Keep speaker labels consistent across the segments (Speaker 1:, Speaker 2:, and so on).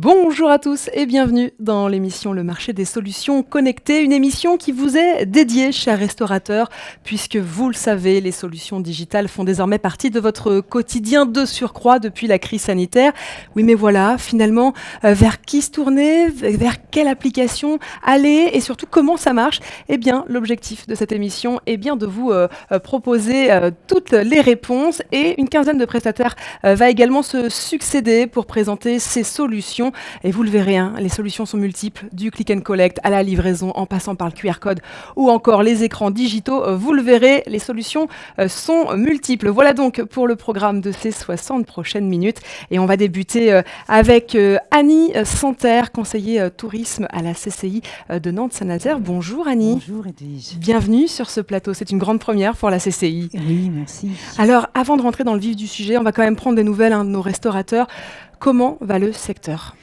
Speaker 1: Bonjour à tous et bienvenue dans l'émission Le Marché des Solutions Connectées, une émission qui vous est dédiée, chers restaurateurs, puisque vous le savez, les solutions digitales font désormais partie de votre quotidien de surcroît depuis la crise sanitaire. Oui, mais voilà, finalement, vers qui se tourner, vers quelle application aller et surtout comment ça marche? Eh bien, l'objectif de cette émission est bien de vous proposer toutes les réponses et une quinzaine de prestataires va également se succéder pour présenter ces solutions. Et vous le verrez, les solutions sont multiples, du click and collect à la livraison, en passant par le QR code ou encore les écrans digitaux. Vous le verrez, les solutions sont multiples. Voilà donc pour le programme de ces 60 prochaines minutes. Et on va débuter avec Annie Santerre, conseiller tourisme à la CCI de Nantes-Saint-Nazaire. Bonjour Annie.
Speaker 2: Bonjour Edwige.
Speaker 1: Bienvenue sur ce plateau. C'est une grande première pour la CCI.
Speaker 2: Oui, merci.
Speaker 1: Alors, avant de rentrer dans le vif du sujet, on va quand même prendre des nouvelles de nos restaurateurs. Comment va le secteur ?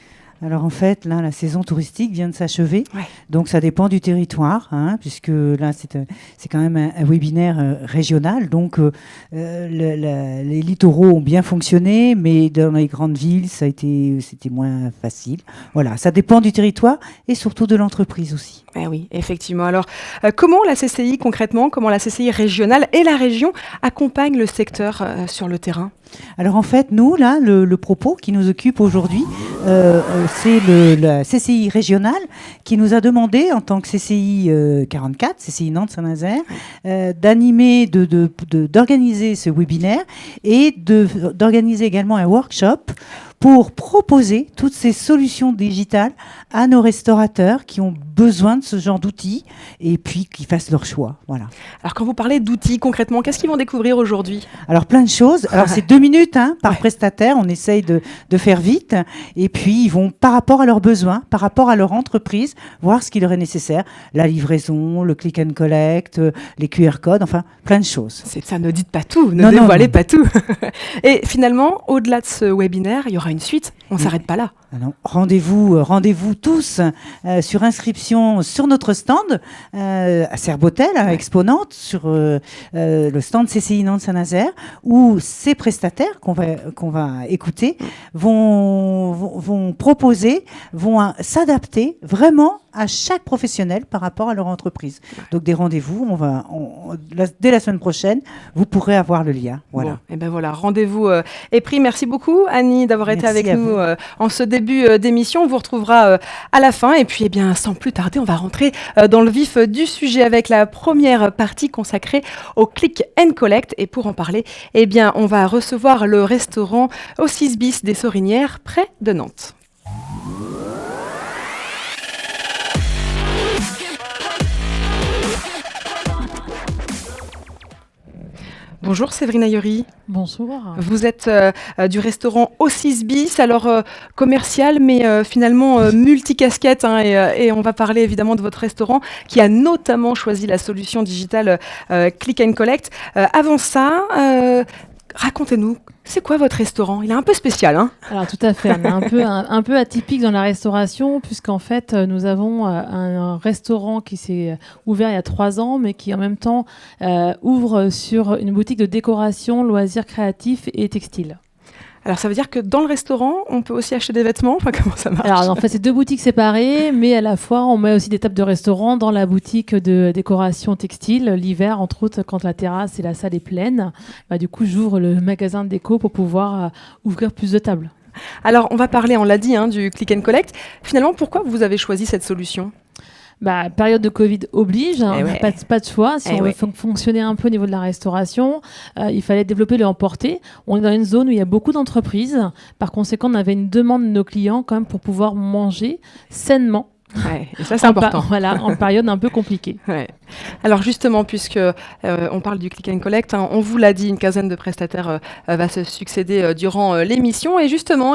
Speaker 2: Alors en fait, là, la saison touristique vient de s'achever,
Speaker 1: Ouais.
Speaker 2: donc ça dépend du territoire, puisque là, c'est quand même un webinaire régional, donc les littoraux ont bien fonctionné, mais dans les grandes villes, c'était moins facile. Voilà, ça dépend du territoire et surtout de l'entreprise aussi.
Speaker 1: Eh oui, effectivement. Alors, comment la CCI concrètement, comment la CCI régionale et la région accompagnent le secteur sur le terrain ?
Speaker 2: Alors en fait, nous, là, le propos qui nous occupe aujourd'hui, c'est la CCI régionale qui nous a demandé, en tant que CCI 44, CCI Nantes-Saint-Nazaire, d'animer, d'organiser ce webinaire et d'organiser également un workshop pour proposer toutes ces solutions digitales à nos restaurateurs qui ont besoin de ce genre d'outils et puis qui fassent leur choix. Voilà.
Speaker 1: Alors, quand vous parlez d'outils concrètement, qu'est-ce qu'ils vont découvrir aujourd'hui ?
Speaker 2: Alors, plein de choses. Alors, c'est 2 minutes par prestataire. On essaye de faire vite. Et puis, ils vont, par rapport à leurs besoins, par rapport à leur entreprise, voir ce qui leur est nécessaire. La livraison, le click and collect, les QR codes, enfin, plein de choses.
Speaker 1: Ça, ne dites pas tout, ne dévoilez pas tout. Et finalement, au-delà de ce webinaire, il y aura une suite. On ne s'arrête pas là.
Speaker 2: Alors, rendez-vous tous sur inscription sur notre stand à Serbotel, à Exponente, sur le stand CCI Nantes-Saint-Nazaire, où ces prestataires qu'on va écouter vont proposer, vont s'adapter vraiment à chaque professionnel par rapport à leur entreprise. Donc des rendez-vous, dès la semaine prochaine, vous pourrez avoir le lien. Voilà.
Speaker 1: Bon, et ben voilà, rendez-vous est pris. Merci beaucoup Annie d'avoir été avec nous en ce début d'émission. On vous retrouvera à la fin. Et puis, eh bien, sans plus tarder, on va rentrer dans le vif du sujet avec la première partie consacrée au click and collect. Et pour en parler, eh bien, on va recevoir le restaurant au 6 bis des Sorinières, près de Nantes. Bonjour Séverine Ayori.
Speaker 3: Bonsoir.
Speaker 1: Vous êtes du restaurant au 6 bis, alors commercial, mais finalement multicasquette. Et on va parler évidemment de votre restaurant qui a notamment choisi la solution digitale Click and Collect. Avant ça, racontez-nous, c'est quoi votre restaurant ? Il est un peu spécial,
Speaker 3: Alors tout à fait, on est un peu atypique dans la restauration, puisqu'en fait nous avons un restaurant qui s'est ouvert il y a 3 ans, mais qui en même temps ouvre sur une boutique de décoration, loisirs créatifs et textiles.
Speaker 1: Alors ça veut dire que dans le restaurant, on peut aussi acheter des vêtements ? Enfin, comment ça marche ?
Speaker 3: Alors en fait, c'est 2 boutiques séparées, mais à la fois, on met aussi des tables de restaurant dans la boutique de décoration textile. L'hiver, entre autres, quand la terrasse et la salle est pleine, du coup, j'ouvre le magasin de déco pour pouvoir ouvrir plus de tables.
Speaker 1: Alors, on va parler, on l'a dit, du click and collect. Finalement, pourquoi vous avez choisi cette solution ?
Speaker 3: Période de Covid oblige,
Speaker 1: ouais.
Speaker 3: pas de choix. Si on veut fonctionner un peu au niveau de la restauration, il fallait développer le emporter. On est dans une zone où il y a beaucoup d'entreprises. Par conséquent, on avait une demande de nos clients quand même pour pouvoir manger sainement.
Speaker 1: Ouais, et ça, c'est important.
Speaker 3: En période un peu compliquée.
Speaker 1: Ouais. Alors justement, puisque on parle du click and collect, on vous l'a dit, une quinzaine de prestataires va se succéder durant l'émission. Et justement,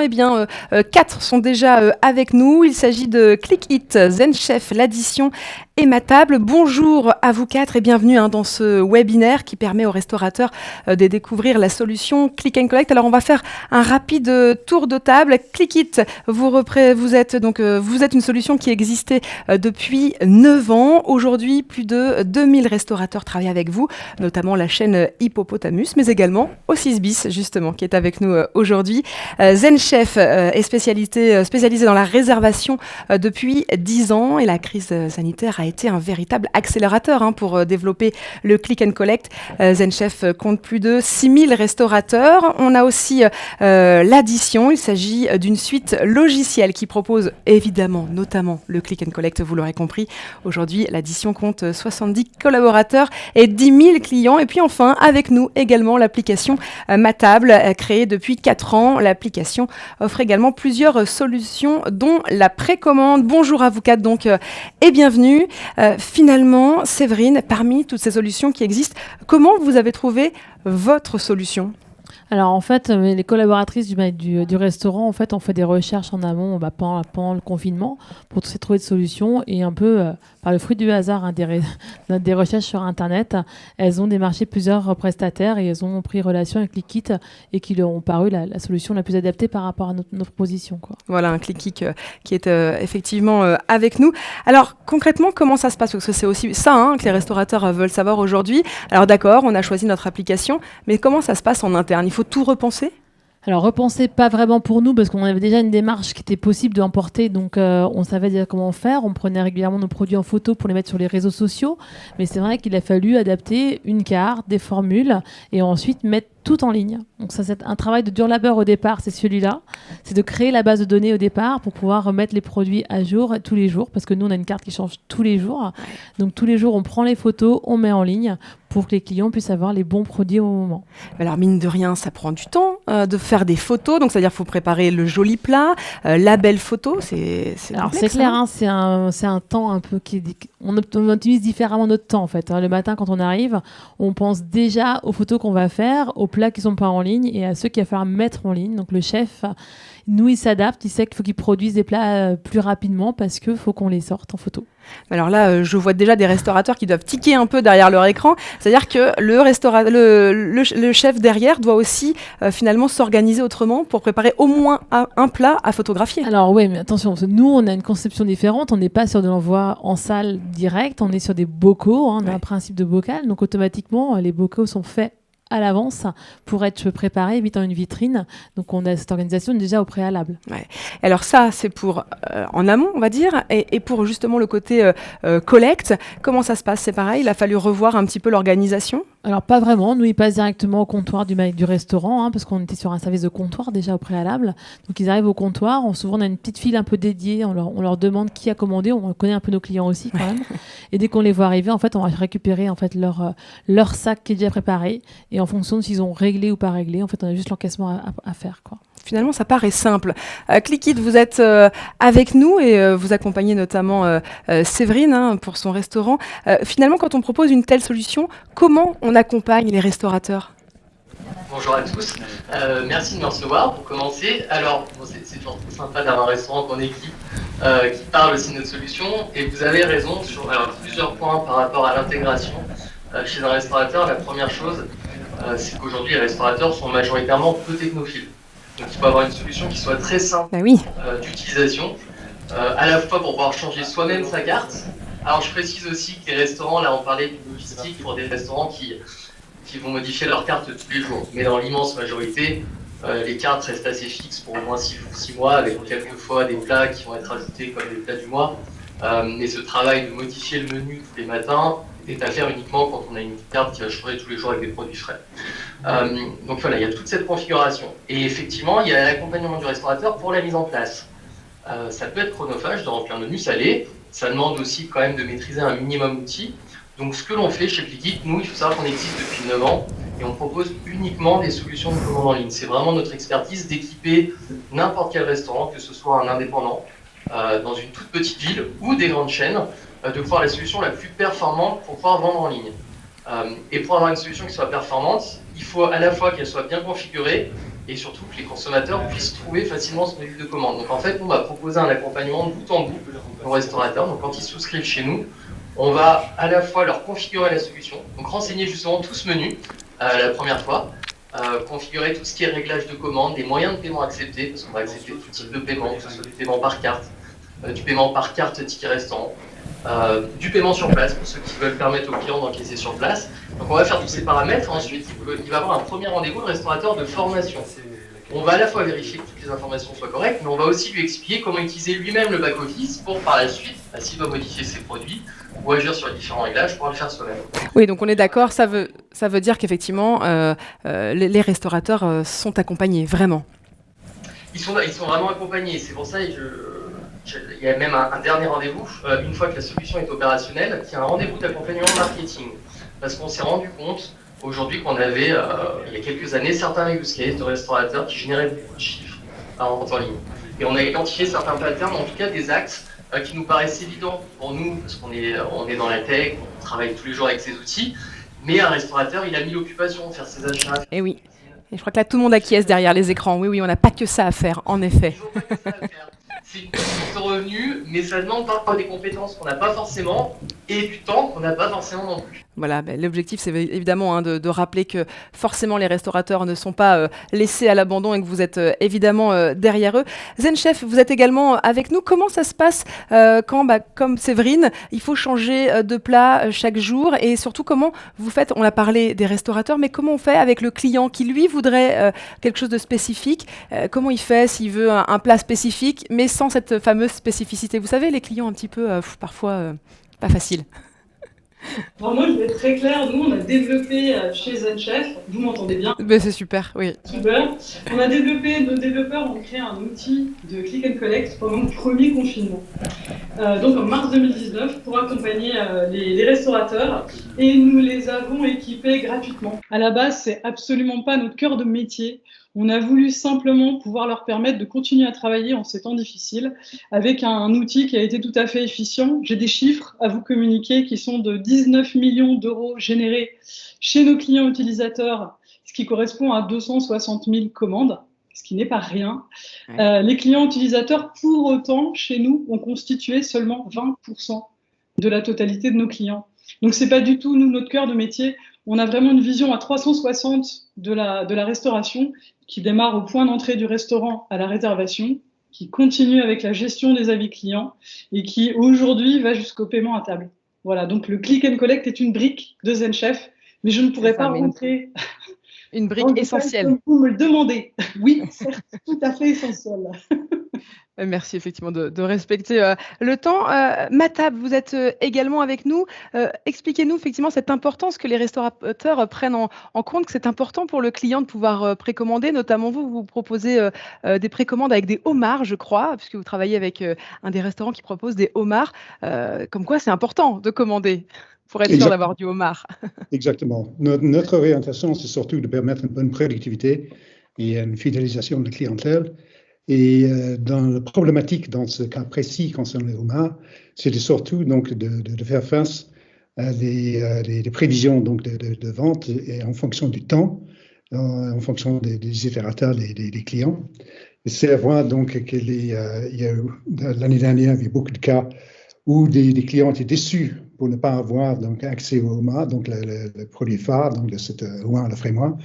Speaker 1: 4 sont déjà avec nous. Il s'agit de ClickIt, ZenChef, l'addition et ma table. Bonjour à vous 4 et bienvenue dans ce webinaire qui permet aux restaurateurs de découvrir la solution Click and Collect. Alors on va faire un rapide tour de table. ClickIt, vous êtes une solution qui existait depuis 9 ans. Aujourd'hui, plus de de 2000 restaurateurs travaillent avec vous, notamment la chaîne Hippopotamus, mais également au 6 bis, justement, qui est avec nous aujourd'hui. Zen Chef est spécialisé dans la réservation depuis 10 ans et la crise sanitaire a été un véritable accélérateur pour développer le click and collect. Zen Chef compte plus de 6000 restaurateurs. On a aussi l'addition. Il s'agit d'une suite logicielle qui propose évidemment, notamment le click and collect, vous l'aurez compris. Aujourd'hui, l'addition compte 70 collaborateurs et 10 000 clients. Et puis enfin, avec nous également l'application Ma Table, créée depuis 4 ans. L'application offre également plusieurs solutions, dont la précommande. Bonjour à vous quatre donc et bienvenue. Finalement, Séverine, parmi toutes ces solutions qui existent, comment vous avez trouvé votre solution ?
Speaker 3: Alors en fait, les collaboratrices du restaurant, en fait, ont fait des recherches en amont pendant le confinement pour trouver des solutions et un peu par le fruit du hasard des recherches sur Internet, elles ont démarché plusieurs prestataires et elles ont pris relation avec Clickit et qui leur ont paru la solution la plus adaptée par rapport à notre proposition, quoi.
Speaker 1: Voilà, un Clickit qui est effectivement avec nous. Alors concrètement, comment ça se passe ? Parce que c'est aussi ça que les restaurateurs veulent savoir aujourd'hui. Alors d'accord, on a choisi notre application, mais comment ça se passe en interne ? Il faut tout repenser ?
Speaker 3: Alors, repenser, pas vraiment pour nous, parce qu'on avait déjà une démarche qui était possible d'emporter, donc on savait déjà comment faire. On prenait régulièrement nos produits en photo pour les mettre sur les réseaux sociaux, mais c'est vrai qu'il a fallu adapter une carte, des formules, et ensuite mettre tout en ligne. Donc ça, c'est un travail de dur labeur au départ, c'est celui-là. C'est de créer la base de données au départ pour pouvoir remettre les produits à jour tous les jours, parce que nous, on a une carte qui change tous les jours. Donc tous les jours, on prend les photos, on met en ligne pour que les clients puissent avoir les bons produits au moment.
Speaker 1: Alors mine de rien, ça prend du temps de faire des photos, donc c'est-à-dire qu'il faut préparer le joli plat, la belle photo, c'est
Speaker 3: alors
Speaker 1: complexe,
Speaker 3: c'est clair, c'est un temps un peu on utilise différemment notre temps en fait. Le matin quand on arrive, on pense déjà aux photos qu'on va faire, aux plats qui sont pas en ligne et à ceux qu'il va falloir mettre en ligne. Donc le chef, nous, il s'adapte, il sait qu'il faut qu'il produise des plats plus rapidement parce qu'il faut qu'on les sorte en photo.
Speaker 1: Alors là, je vois déjà des restaurateurs qui doivent tiquer un peu derrière leur écran. C'est-à-dire que le chef derrière doit aussi finalement s'organiser autrement pour préparer au moins un plat à photographier.
Speaker 3: Alors oui, mais attention, parce que nous, on a une conception différente. On n'est pas sur de l'envoi en salle direct, on est sur des bocaux. On a un principe de bocal, donc automatiquement, les bocaux sont faits à l'avance pour être préparé vite dans une vitrine. Donc on a cette organisation déjà au préalable.
Speaker 1: Ouais. Alors ça, c'est pour en amont, on va dire, et pour justement le côté collecte, comment ça se passe ? C'est pareil, il a fallu revoir un petit peu l'organisation ?
Speaker 3: Alors pas vraiment, nous ils passent directement au comptoir du restaurant, parce qu'on était sur un service de comptoir déjà au préalable. Donc ils arrivent au comptoir, souvent on a une petite file un peu dédiée, on leur demande qui a commandé, on connaît un peu nos clients aussi quand même. Et dès qu'on les voit arriver, en fait on va récupérer en fait leur sac qui est déjà préparé, et en fonction de s'ils ont réglé ou pas réglé, en fait on a juste l'encaissement à faire, quoi.
Speaker 1: Finalement, ça paraît simple. Clickit, vous êtes avec nous et vous accompagnez notamment Séverine pour son restaurant. Finalement, quand on propose une telle solution, comment on accompagne les restaurateurs ?
Speaker 4: Bonjour à tous. Merci de me recevoir pour commencer. Alors, c'est toujours très sympa d'avoir un restaurant qu'on équipe qui parle aussi de notre solution. Et vous avez raison sur plusieurs points par rapport à l'intégration chez un restaurateur. La première chose, c'est qu'aujourd'hui, les restaurateurs sont majoritairement peu technophiles. Donc il faut avoir une solution qui soit très simple d'utilisation, à la fois pour pouvoir changer soi-même sa carte. Alors je précise aussi que les restaurants, là on parlait de logistique pour des restaurants qui vont modifier leur carte tous les jours. Mais dans l'immense majorité, les cartes restent assez fixes pour au moins 6 mois, avec quelques fois des plats qui vont être ajoutés comme les plats du mois. Mais ce travail de modifier le menu tous les matins est à faire uniquement quand on a une carte qui va changer tous les jours avec des produits frais. Donc voilà, il y a toute cette configuration. Et effectivement, il y a l'accompagnement du restaurateur pour la mise en place. Ça peut être chronophage de remplir un menu, ça l'est. Ça demande aussi quand même de maîtriser un minimum d'outils. Donc ce que l'on fait chez Clickit, nous, il faut savoir qu'on existe depuis 9 ans et on propose uniquement des solutions de commande en ligne. C'est vraiment notre expertise d'équiper n'importe quel restaurant, que ce soit un indépendant, dans une toute petite ville ou des grandes chaînes, de pouvoir la solution la plus performante pour pouvoir vendre en ligne. Et pour avoir une solution qui soit performante, il faut à la fois qu'elle soit bien configurée et surtout que les consommateurs puissent trouver facilement ce module de commande. Donc en fait, on va proposer un accompagnement de bout en bout aux restaurateurs. Donc quand ils souscrivent chez nous, on va à la fois leur configurer la solution, donc renseigner justement tout ce menu la première fois, configurer tout ce qui est réglage de commande, des moyens de paiement acceptés, parce qu'on va accepter tout type de paiement, que ce soit du paiement par carte ticket restaurant, du paiement sur place pour ceux qui veulent permettre aux clients d'encaisser sur place. Donc on va faire tous ces paramètres. Ensuite, il va avoir un premier rendez-vous, le restaurateur de formation. On va à la fois vérifier que toutes les informations soient correctes, mais on va aussi lui expliquer comment utiliser lui-même le back-office pour par la suite, s'il doit modifier ses produits ou agir sur les différents réglages, pouvoir le faire soi-même.
Speaker 1: Oui, donc on est d'accord, ça veut dire qu'effectivement, les restaurateurs sont accompagnés, vraiment.
Speaker 4: Ils sont vraiment accompagnés. C'est pour ça que il y a même un dernier rendez-vous, une fois que la solution est opérationnelle, il y a un rendez-vous d'accompagnement marketing. Parce qu'on s'est rendu compte aujourd'hui qu'on avait, il y a quelques années, certains use cases de restaurateurs qui généraient beaucoup de chiffres en ligne. Et on a identifié certains patterns, en tout cas des axes qui nous paraissent évidents pour nous, parce qu'on est dans la tech, on travaille tous les jours avec ces outils, mais un restaurateur, il a mis l'occupation, faire ses achats.
Speaker 1: Et oui. Et je crois que là, tout le monde acquiesce derrière les écrans. Oui, oui, on n'a pas que ça à faire, en effet.
Speaker 4: C'est une source de revenus, mais ça demande parfois des compétences qu'on n'a pas forcément et du temps qu'on n'a pas forcément non plus.
Speaker 1: Voilà, l'objectif, c'est évidemment de rappeler que forcément les restaurateurs ne sont pas laissés à l'abandon et que vous êtes évidemment derrière eux. ZenChef, vous êtes également avec nous. Comment ça se passe quand, comme Séverine, il faut changer de plat chaque jour, et surtout comment vous faites, on a parlé des restaurateurs, mais comment on fait avec le client qui lui voudrait quelque chose de spécifique, comment il fait s'il veut un plat spécifique mais sans cette fameuse spécificité? Vous savez, les clients un petit peu parfois pas facile.
Speaker 5: Alors moi, je vais être très claire. Nous, on a développé chez ZenChef, vous m'entendez bien?
Speaker 1: Ben, c'est super, oui.
Speaker 5: Super. On a développé, nos développeurs ont créé un outil de click and collect pendant le premier confinement. Donc en mars 2019, pour accompagner les restaurateurs, et nous les avons équipés gratuitement. À la base, c'est absolument pas notre cœur de métier. On a voulu simplement pouvoir leur permettre de continuer à travailler en ces temps difficiles avec un outil qui a été tout à fait efficient. J'ai des chiffres à vous communiquer qui sont de 19 millions d'euros générés chez nos clients utilisateurs, ce qui correspond à 260 000 commandes, ce qui n'est pas rien. Les clients utilisateurs, pour autant, chez nous, ont constitué seulement 20% de la totalité de nos clients. Donc, c'est pas du tout, nous, notre cœur de métier. On a vraiment une vision à 360 de la restauration qui démarre au point d'entrée du restaurant à la réservation, qui continue avec la gestion des avis clients et qui aujourd'hui va jusqu'au paiement à table. Voilà, donc le click and collect est une brique de ZenChef, mais je ne pourrais pas rentrer.
Speaker 1: Une brique essentielle.
Speaker 5: Comme vous me le demandez. Oui, certes, tout à fait essentiel.
Speaker 1: Merci effectivement de respecter le temps. Mathab, vous êtes également avec nous. Expliquez-nous effectivement cette importance que les restaurateurs prennent en compte, que c'est important pour le client de pouvoir précommander. Notamment vous proposez des précommandes avec des homards, je crois, puisque vous travaillez avec un des restaurants qui propose des homards. Comme quoi c'est important de commander pour être sûr d'avoir du homard.
Speaker 6: Exactement. Notre orientation, c'est surtout de permettre une bonne productivité et une fidélisation de clientèle. Et dans la problématique, dans ce cas précis concernant les homards, c'était surtout donc de faire face à des prévisions donc de vente et en fonction du temps, en fonction des itérateurs, des clients. Et c'est à voir donc que l'année dernière, il y a beaucoup de cas où des clients étaient déçus pour ne pas avoir donc accès au homard, donc le produit phare, donc de cette homard à la frémoire.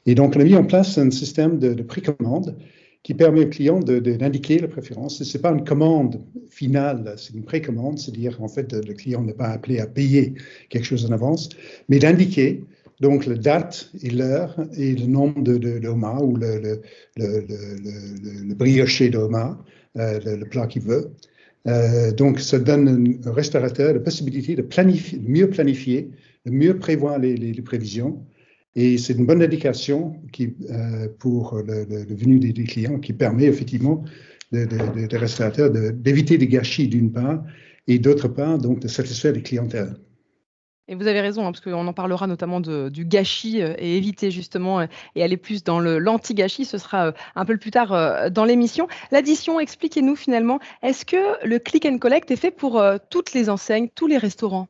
Speaker 6: Et donc on a mis en place un système de précommande qui permet au client d'indiquer la préférence. Ce n'est pas une commande finale, c'est une précommande, c'est-à-dire en fait le client n'est pas appelé à payer quelque chose en avance, mais d'indiquer donc la date et l'heure et le nombre de homard ou le brioché de homard, le plat qu'il veut. Donc ça donne au restaurateur la possibilité de mieux planifier, de mieux prévoir les prévisions. Et c'est une bonne indication pour le venu des clients qui permet effectivement des restaurateurs d'éviter des gâchis d'une part et d'autre part donc de satisfaire les clientèles.
Speaker 1: Et vous avez raison, parce qu'on en parlera notamment du gâchis et éviter justement et aller plus dans l'anti-gâchis. Ce sera un peu plus tard dans l'émission. L'addition, expliquez-nous finalement, est-ce que le click and collect est fait pour toutes les enseignes, tous les restaurants ?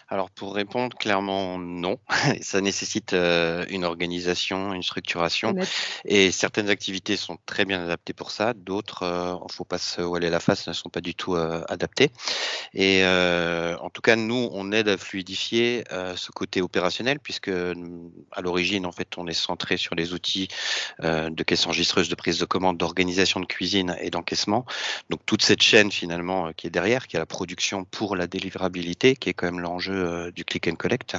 Speaker 7: Alors pour répondre clairement non, ça nécessite une organisation, une structuration
Speaker 1: Honnête.
Speaker 7: et certaines activités sont très bien adaptées pour ça, d'autres, faut pas se voiler la face, ne sont pas du tout, adaptées et en tout cas nous on aide à fluidifier, ce côté opérationnel puisque, à l'origine en fait on est centré sur les outils, de caisse enregistreuse, de prise de commande, d'organisation de cuisine et d'encaissement. Donc toute cette chaîne finalement, qui est derrière, qui est la production pour la délivrabilité, qui est quand même l'enjeu, du click and collect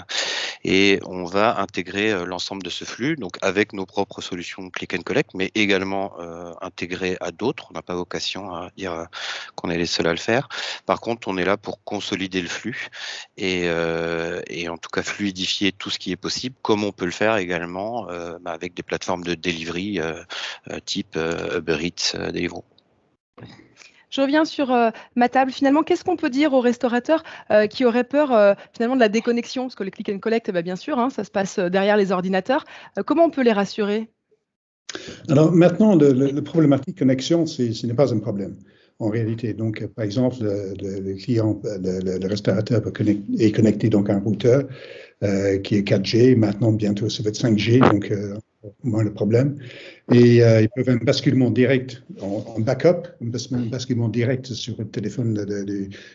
Speaker 7: et on va intégrer, l'ensemble de ce flux, donc avec nos propres solutions click and collect, mais également, intégrées à d'autres. On n'a pas vocation à dire, qu'on est les seuls à le faire. Par contre, on est là pour consolider le flux et en tout cas fluidifier tout ce qui est possible, comme on peut le faire également, avec des plateformes de delivery, type, Uber Eats, Deliveroo.
Speaker 1: Je reviens sur ma table. Finalement, qu'est-ce qu'on peut dire aux restaurateurs qui auraient peur finalement de la déconnexion? Parce que le click and collect, bien sûr, hein, ça se passe derrière les ordinateurs. Comment on peut les rassurer?
Speaker 6: Alors maintenant, le problématique connexion, ce n'est pas un problème en réalité. Donc, par exemple, le client, le restaurateur est connecté donc à un routeur qui est 4G. Maintenant, bientôt, ça va être 5G, donc moins le problème. Et ils peuvent un basculement direct en backup, un basculement direct sur le téléphone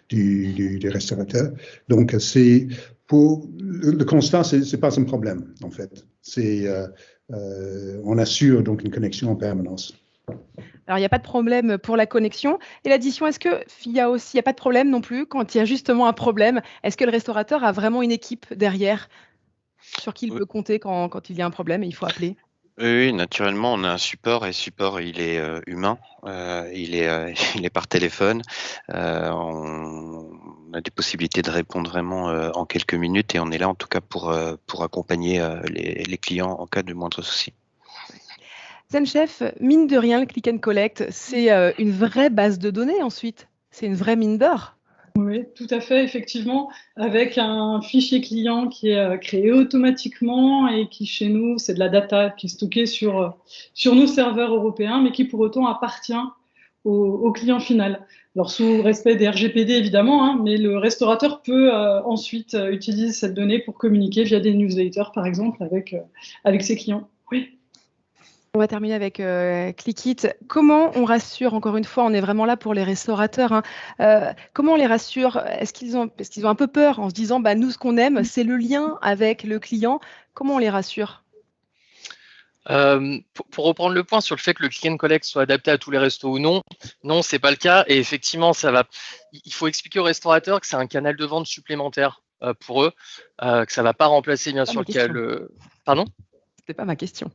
Speaker 6: du restaurateur. Donc, c'est pour le constat, c'est pas un problème en fait. On assure donc une connexion en permanence.
Speaker 1: Alors, il n'y a pas de problème pour la connexion. Et l'addition, est-ce qu'il y a aussi, il n'y a pas de problème non plus quand il y a justement un problème? Est-ce que le restaurateur a vraiment une équipe derrière sur qui il
Speaker 7: Oui.
Speaker 1: peut compter quand il y a un problème et il faut appeler?
Speaker 7: Oui, naturellement, on a un support et le support, il est humain, il est par téléphone. On a des possibilités de répondre vraiment en quelques minutes et on est là en tout cas pour accompagner les clients en cas de moindre souci.
Speaker 1: Zen Chef, mine de rien, le click and collect, c'est une vraie base de données ensuite. C'est une vraie mine d'or.
Speaker 5: Oui, tout à fait, effectivement, avec un fichier client qui est créé automatiquement et qui, chez nous, c'est de la data qui est stockée sur nos serveurs européens, mais qui pour autant appartient au client final. Alors, sous respect des RGPD, évidemment, hein, mais le restaurateur peut ensuite utiliser cette donnée pour communiquer via des newsletters, par exemple, avec ses clients. Oui.
Speaker 1: On va terminer avec Clickit. Comment on rassure, encore une fois, on est vraiment là pour les restaurateurs, hein. Comment on les rassure? Est-ce qu'ils ont un peu peur en se disant, bah, nous, ce qu'on aime, c'est le lien avec le client? Comment on les rassure?
Speaker 4: Pour reprendre le point sur le fait que le click and collect soit adapté à tous les restos ou non, non, c'est pas le cas. Et effectivement, il faut expliquer aux restaurateurs que c'est un canal de vente supplémentaire pour eux, que ça va pas remplacer bien sûr Pardon?
Speaker 1: C'était pas ma question.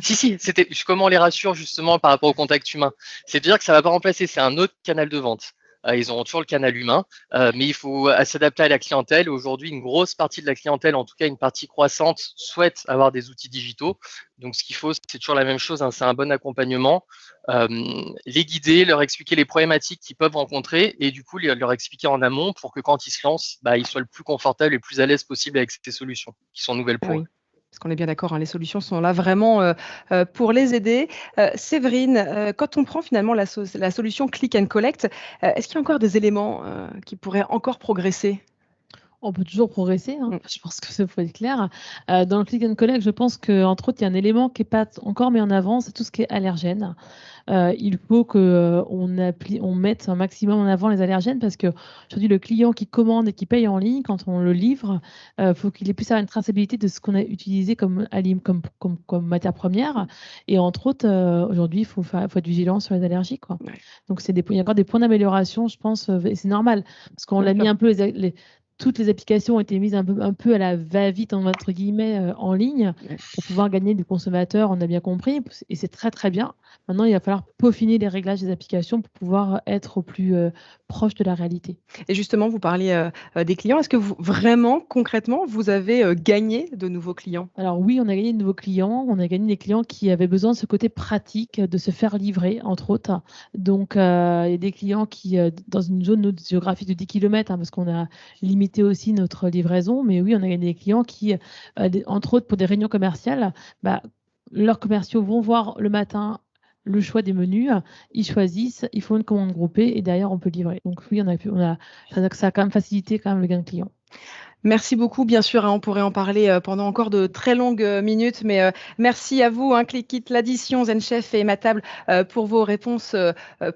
Speaker 4: Si, c'était comment on les rassure justement par rapport au contact humain. C'est-à-dire que ça va pas remplacer, c'est un autre canal de vente. Ils auront toujours le canal humain, mais il faut s'adapter à la clientèle. Aujourd'hui, une grosse partie de la clientèle, en tout cas une partie croissante, souhaite avoir des outils digitaux. Donc, ce qu'il faut, c'est toujours la même chose, hein, c'est un bon accompagnement. Les guider, leur expliquer les problématiques qu'ils peuvent rencontrer et du coup, leur expliquer en amont pour que quand ils se lancent, ils soient le plus confortables et le plus à l'aise possible avec ces solutions qui sont nouvelles pour eux.
Speaker 1: Parce qu'on est bien d'accord, hein, les solutions sont là vraiment pour les aider. Séverine, quand on prend finalement la solution Click and Collect, est-ce qu'il y a encore des éléments qui pourraient encore progresser?
Speaker 3: On peut toujours progresser, hein. Je pense que ça faut être clair. Dans le click and collect, je pense qu'entre autres, il y a un élément qui n'est pas encore mis en avant, c'est tout ce qui est allergène. Il faut qu'on mette un maximum en avant les allergènes parce qu'aujourd'hui, le client qui commande et qui paye en ligne, quand on le livre, faut qu'il ait pu avoir une traçabilité de ce qu'on a utilisé comme matière première. Et entre autres, aujourd'hui, il faut être vigilant sur les allergies, quoi.
Speaker 1: Ouais.
Speaker 3: Donc, il y a encore des points d'amélioration, je pense, et c'est normal parce qu'on l'a mis un peu toutes les applications ont été mises un peu à la va-vite, entre guillemets, en ligne pour pouvoir gagner du consommateur, on a bien compris, et c'est très très bien. Maintenant, il va falloir peaufiner les réglages des applications pour pouvoir être au plus proche de la réalité.
Speaker 1: Et justement, vous parliez des clients. Est-ce que vraiment, concrètement, vous avez gagné de nouveaux clients?
Speaker 3: Alors oui, on a gagné de nouveaux clients. On a gagné des clients qui avaient besoin de ce côté pratique, de se faire livrer, entre autres. Donc, il y a des clients qui, dans une zone géographique de 10 km, parce qu'on a limité aussi notre livraison, mais oui, on a gagné des clients qui, entre autres pour des réunions commerciales, leurs commerciaux vont voir le matin le choix des menus, ils choisissent, ils font une commande groupée et derrière on peut livrer. Donc oui, ça a quand même facilité le gain de clients.
Speaker 1: Merci beaucoup, bien sûr, on pourrait en parler pendant encore de très longues minutes, mais merci à vous, ClickIt, l'addition, ZenChef et Matable pour vos réponses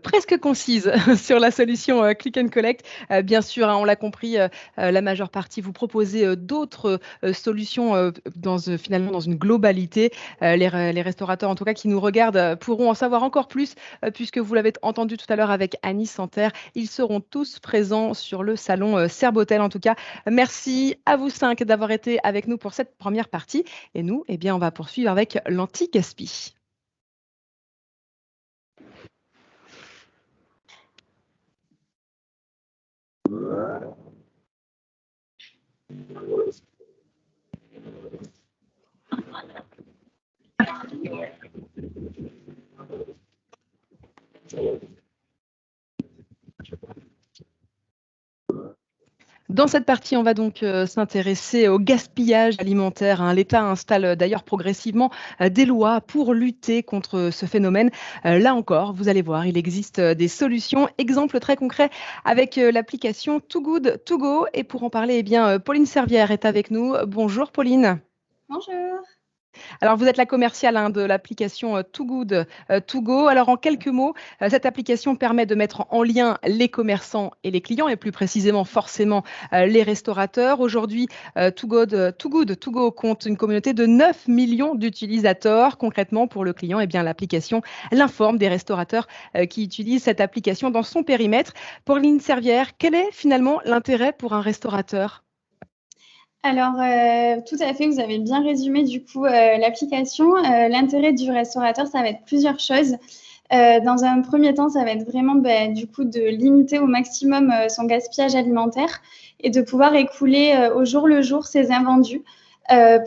Speaker 1: presque concises sur la solution Click and Collect. Bien sûr, on l'a compris, la majeure partie vous proposez d'autres solutions finalement dans une globalité. Les restaurateurs, en tout cas, qui nous regardent, pourront en savoir encore plus, puisque vous l'avez entendu tout à l'heure avec Annie Santerre. Ils seront tous présents sur le salon Serbotel, en tout cas. Merci à vous 5 d'avoir été avec nous pour cette première partie. Et nous, on va poursuivre avec l'anti-gaspi. Dans cette partie, on va donc s'intéresser au gaspillage alimentaire. L'État installe d'ailleurs progressivement des lois pour lutter contre ce phénomène. Là encore, vous allez voir, il existe des solutions. Exemple très concret avec l'application Too Good To Go. Et pour en parler, Pauline Servière est avec nous. Bonjour Pauline.
Speaker 8: Bonjour.
Speaker 1: Alors, vous êtes la commerciale de l'application Too Good To Go. Alors, en quelques mots, cette application permet de mettre en lien les commerçants et les clients, et plus précisément, forcément, les restaurateurs. Aujourd'hui, Too Good To Go compte une communauté de 9 millions d'utilisateurs. Concrètement, pour le client, l'application l'informe des restaurateurs qui utilisent cette application dans son périmètre. Pauline Servière, quel est finalement l'intérêt pour un restaurateur ?
Speaker 8: Alors, tout à fait, vous avez bien résumé du coup l'application. L'intérêt du restaurateur, ça va être plusieurs choses. Dans un premier temps, ça va être vraiment du coup de limiter au maximum son gaspillage alimentaire et de pouvoir écouler au jour le jour ses invendus.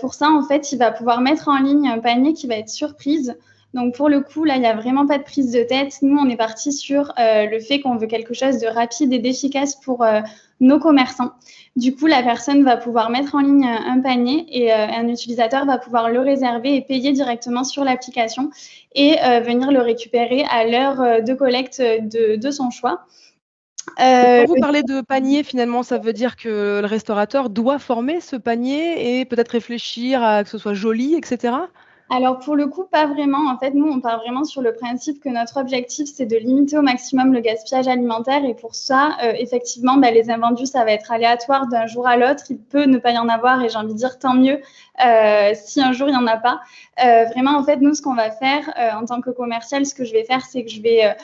Speaker 8: Pour ça, en fait, il va pouvoir mettre en ligne un panier qui va être surprise. Donc, pour le coup, là, il n'y a vraiment pas de prise de tête. Nous, on est parti sur le fait qu'on veut quelque chose de rapide et d'efficace pour nos commerçants. Du coup, la personne va pouvoir mettre en ligne un panier et un utilisateur va pouvoir le réserver et payer directement sur l'application et venir le récupérer à l'heure de collecte de son choix.
Speaker 1: Quand vous parlez de panier, finalement, ça veut dire que le restaurateur doit former ce panier et peut-être réfléchir à que ce soit joli, etc.
Speaker 8: Alors, pour le coup, pas vraiment. En fait, nous, on part vraiment sur le principe que notre objectif, c'est de limiter au maximum le gaspillage alimentaire. Et pour ça, effectivement, les invendus, ça va être aléatoire d'un jour à l'autre. Il peut ne pas y en avoir et j'ai envie de dire tant mieux si un jour, il n'y en a pas. Vraiment, en fait, nous, ce qu'on va faire en tant que commercial, ce que je vais faire, c'est que je vais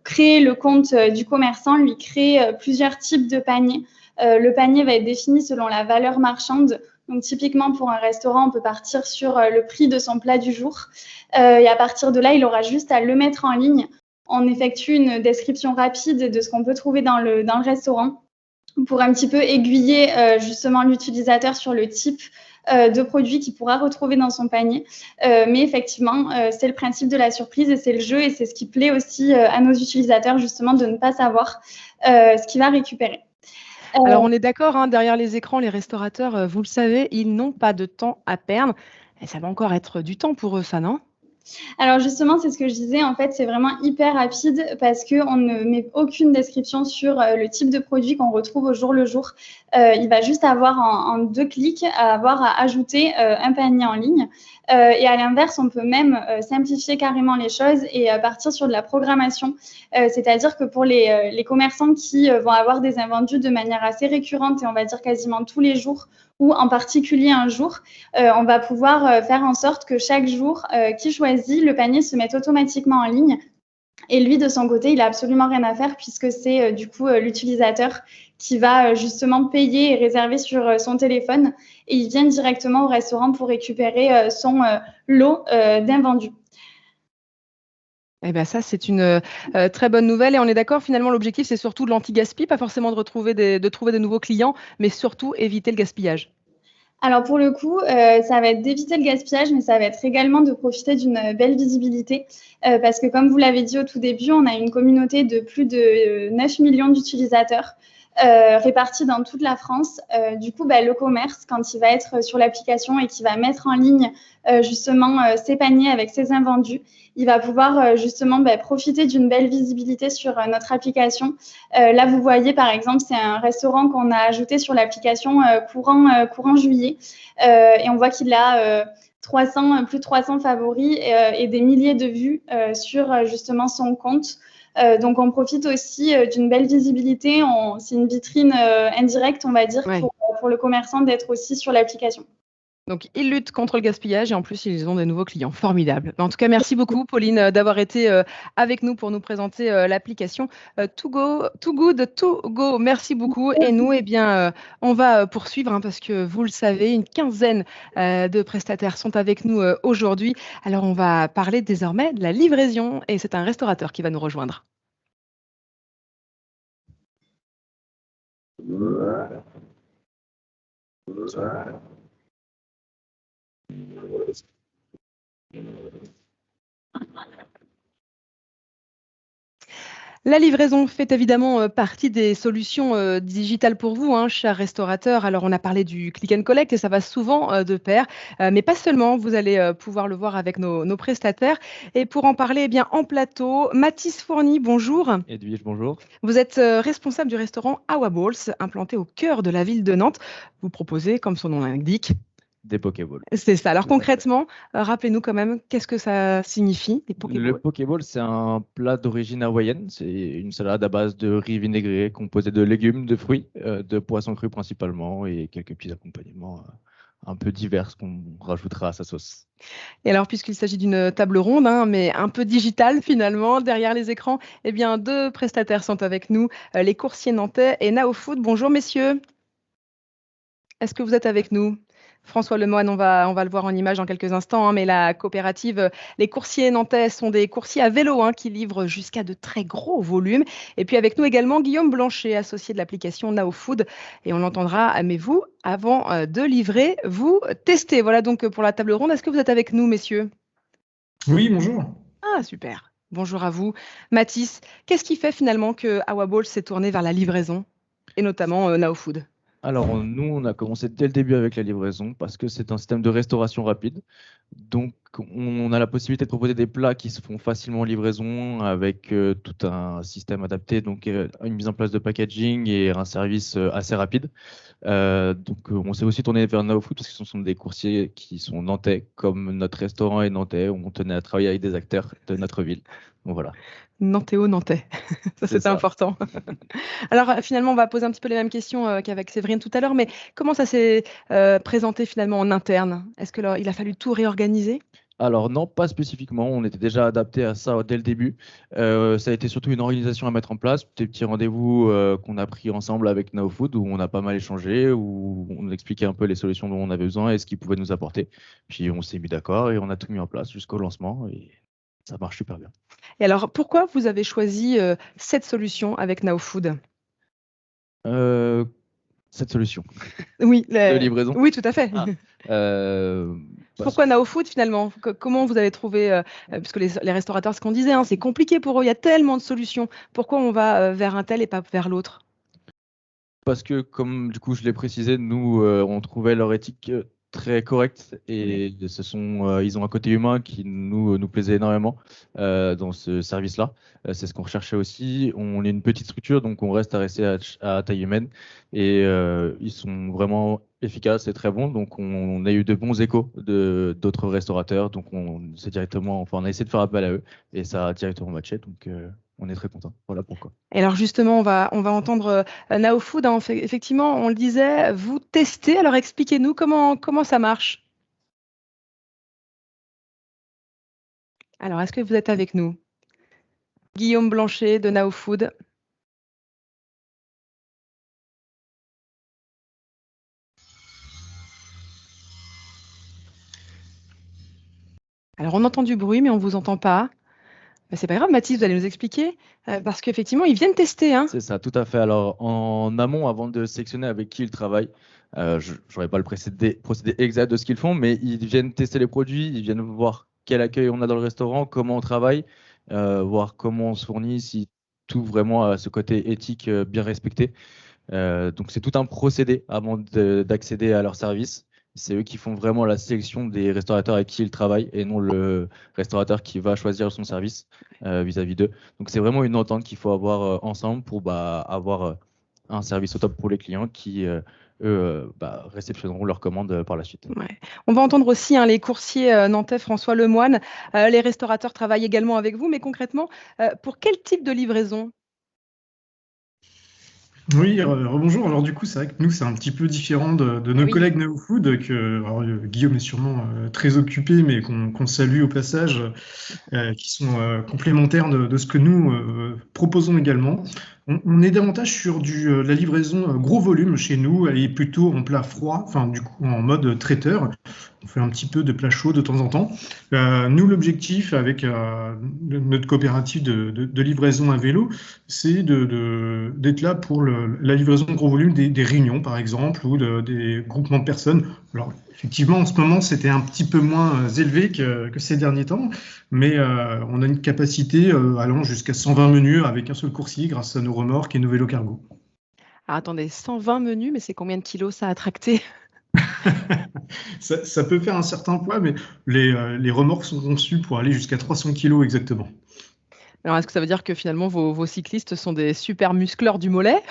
Speaker 8: créer le compte du commerçant, lui créer plusieurs types de paniers. Le panier va être défini selon la valeur marchande. Donc, typiquement, pour un restaurant, on peut partir sur le prix de son plat du jour. Et à partir de là, il aura juste à le mettre en ligne. On effectue une description rapide de ce qu'on peut trouver dans le restaurant pour un petit peu aiguiller justement l'utilisateur sur le type de produit qu'il pourra retrouver dans son panier. Mais effectivement, c'est le principe de la surprise et c'est le jeu et c'est ce qui plaît aussi à nos utilisateurs, justement, de ne pas savoir ce qu'il va récupérer.
Speaker 1: Alors, on est d'accord, derrière les écrans, les restaurateurs, vous le savez, ils n'ont pas de temps à perdre. Et ça va encore être du temps pour eux, ça, non ?
Speaker 8: Alors justement, c'est ce que je disais, en fait, c'est vraiment hyper rapide parce qu'on ne met aucune description sur le type de produit qu'on retrouve au jour le jour. Il va juste avoir en 2 clics à ajouter un panier en ligne. Et à l'inverse, on peut même simplifier carrément les choses et partir sur de la programmation. C'est-à-dire que pour les commerçants qui vont avoir des invendus de manière assez récurrente et on va dire quasiment tous les jours ou en particulier un jour, on va pouvoir faire en sorte que chaque jour qu'il choisit, le panier se mette automatiquement en ligne. Et lui, de son côté, il n'a absolument rien à faire puisque c'est du coup l'utilisateur qui va justement payer et réserver sur son téléphone et il vient directement au restaurant pour récupérer son lot d'invendus.
Speaker 1: Eh bien, ça, c'est une très bonne nouvelle. Et on est d'accord, finalement, l'objectif, c'est surtout de l'anti-gaspi, pas forcément de trouver des nouveaux clients, mais surtout éviter le gaspillage.
Speaker 8: Alors, pour le coup, ça va être d'éviter le gaspillage, mais ça va être également de profiter d'une belle visibilité. Parce que, comme vous l'avez dit au tout début, on a une communauté de plus de 9 millions d'utilisateurs. répartis dans toute la France. Du coup, le commerce, quand il va être sur l'application et qu'il va mettre en ligne justement ses paniers avec ses invendus, il va pouvoir justement profiter d'une belle visibilité sur notre application. Là, vous voyez, par exemple, c'est un restaurant qu'on a ajouté sur l'application courant juillet. Et on voit qu'il a plus de 300 favoris et des milliers de vues sur justement son compte. Donc, on profite aussi d'une belle visibilité. C'est une vitrine indirecte, on va dire, pour le commerçant d'être aussi sur l'application.
Speaker 1: Donc, ils luttent contre le gaspillage et en plus, ils ont des nouveaux clients. Formidable. En tout cas, merci beaucoup, Pauline, d'avoir été avec nous pour nous présenter l'application Too Good To Go. Merci beaucoup. Et nous, on va poursuivre parce que vous le savez, une quinzaine de prestataires sont avec nous aujourd'hui. Alors, on va parler désormais de la livraison et c'est un restaurateur qui va nous rejoindre. La livraison fait évidemment partie des solutions digitales pour vous, chers restaurateurs. Alors, on a parlé du click and collect et ça va souvent de pair, mais pas seulement. Vous allez pouvoir le voir avec nos prestataires. Et pour en parler, en plateau, Mathis Fourny, bonjour.
Speaker 9: Edwige, bonjour.
Speaker 1: Vous êtes responsable du restaurant Our Balls, implanté au cœur de la ville de Nantes. Vous proposez, comme son nom l'indique,
Speaker 9: des Pokéballs.
Speaker 1: C'est ça. Alors concrètement, rappelez-nous quand même, qu'est-ce que ça signifie, les Pokéballs?
Speaker 9: Le Pokéball, c'est un plat d'origine hawaïenne. C'est une salade à base de riz vinaigré, composée de légumes, de fruits, de poissons crus principalement et quelques petits accompagnements un peu divers qu'on rajoutera à sa sauce.
Speaker 1: Et alors, puisqu'il s'agit d'une table ronde, mais un peu digitale finalement, derrière les écrans, deux prestataires sont avec nous, les coursiers nantais et Now Food. Bonjour messieurs. Est-ce que vous êtes avec nous? François Lemoine, on va le voir en image dans quelques instants, mais la coopérative, les coursiers nantais sont des coursiers à vélo qui livrent jusqu'à de très gros volumes. Et puis avec nous également Guillaume Blanchet, associé de l'application Now Food. Et on l'entendra, mais vous, avant de livrer, vous testez. Voilà donc pour la table ronde. Est-ce que vous êtes avec nous, messieurs?
Speaker 10: Oui, bonjour.
Speaker 1: Ah, super. Bonjour à vous. Mathis, qu'est-ce qui fait finalement que Our Balls s'est tourné vers la livraison, et notamment Now Food?
Speaker 9: Alors, nous, on a commencé dès le début avec la livraison parce que c'est un système de restauration rapide. Donc, on a la possibilité de proposer des plats qui se font facilement en livraison avec tout un système adapté, donc une mise en place de packaging et un service assez rapide. Donc, on s'est aussi tourné vers Now Food parce que ce sont des coursiers qui sont nantais, comme notre restaurant est nantais. On tenait à travailler avec des acteurs de notre ville. Donc, voilà.
Speaker 1: Nantéo-nantais, ça c'est important. Alors finalement, on va poser un petit peu les mêmes questions qu'avec Séverine tout à l'heure, mais comment ça s'est présenté finalement en interne? Est-ce qu'il a fallu tout réorganiser?
Speaker 9: Alors non, pas spécifiquement. On était déjà adapté à ça dès le début. Ça a été surtout une organisation à mettre en place, des petits rendez-vous qu'on a pris ensemble avec Now Food où on a pas mal échangé, où on expliquait un peu les solutions dont on avait besoin et ce qu'ils pouvaient nous apporter. Puis on s'est mis d'accord et on a tout mis en place jusqu'au lancement et ça marche super bien.
Speaker 1: Et alors, pourquoi vous avez choisi cette solution avec Now Food?
Speaker 9: Cette solution.
Speaker 1: Oui,
Speaker 9: de livraison.
Speaker 1: Oui, tout à fait. Pourquoi Now Food finalement? Comment vous avez trouvé, parce que les restaurateurs, ce qu'on disait, c'est compliqué pour eux, il y a tellement de solutions. Pourquoi on va vers un tel et pas vers l'autre?
Speaker 9: Parce que, comme du coup je l'ai précisé, nous, on trouvait leur éthique très correcte et ils ont un côté humain qui nous plaisait énormément dans ce service-là. C'est ce qu'on recherchait aussi. On est une petite structure, donc on reste à taille humaine et ils sont vraiment efficaces et très bons. Donc on a eu de bons échos d'autres restaurateurs. Donc on a essayé de faire appel à eux et ça a directement matché. Donc on est très content. Voilà pourquoi.
Speaker 1: Et alors justement, on va entendre Now Food. Effectivement, on le disait, vous testez. Alors expliquez-nous comment ça marche. Alors, est-ce que vous êtes avec nous? Guillaume Blanchet de Now Food. Alors, on entend du bruit, mais on ne vous entend pas. C'est pas grave, Mathis, vous allez nous expliquer, parce qu'effectivement, ils viennent tester.
Speaker 9: C'est ça, tout à fait. Alors, en amont, avant de sélectionner avec qui ils travaillent, je n'aurai pas le procédé exact de ce qu'ils font, mais ils viennent tester les produits, ils viennent voir quel accueil on a dans le restaurant, comment on travaille, voir comment on se fournit, si tout vraiment a ce côté éthique bien respecté. Donc c'est tout un procédé avant d'accéder à leur service. C'est eux qui font vraiment la sélection des restaurateurs avec qui ils travaillent et non le restaurateur qui va choisir son service vis-à-vis d'eux. Donc c'est vraiment une entente qu'il faut avoir ensemble pour avoir un service au top pour les clients qui, eux, réceptionneront leurs commandes par la suite.
Speaker 1: Ouais. On va entendre aussi les coursiers nantais François Lemoine. Les restaurateurs travaillent également avec vous, mais concrètement, pour quel type de livraison?
Speaker 10: Oui, rebonjour. Alors du coup, c'est vrai que nous, c'est un petit peu différent de nos collègues NeoFood, alors, Guillaume est sûrement très occupé, mais qu'on salue au passage, qui sont complémentaires de ce que nous proposons également. On est davantage sur la livraison gros volume chez nous, et plutôt en plat froid, enfin du coup en mode traiteur. On fait un petit peu de plat chaud de temps en temps. Nous, l'objectif avec notre coopérative de livraison à vélo, c'est d'être là pour la livraison de gros volume des réunions, par exemple, ou des groupements de personnes. Alors, effectivement, en ce moment, c'était un petit peu moins élevé que ces derniers temps, mais on a une capacité allant jusqu'à 120 menus avec un seul coursier grâce à nos remorques et nos vélos cargo.
Speaker 1: Ah, attendez, 120 menus, mais c'est combien de kilos ça a tracté?
Speaker 10: Ça peut faire un certain poids, mais les remorques sont conçues pour aller jusqu'à 300 kg exactement.
Speaker 1: Alors, est-ce que ça veut dire que finalement vos cyclistes sont des super muscleurs du mollet?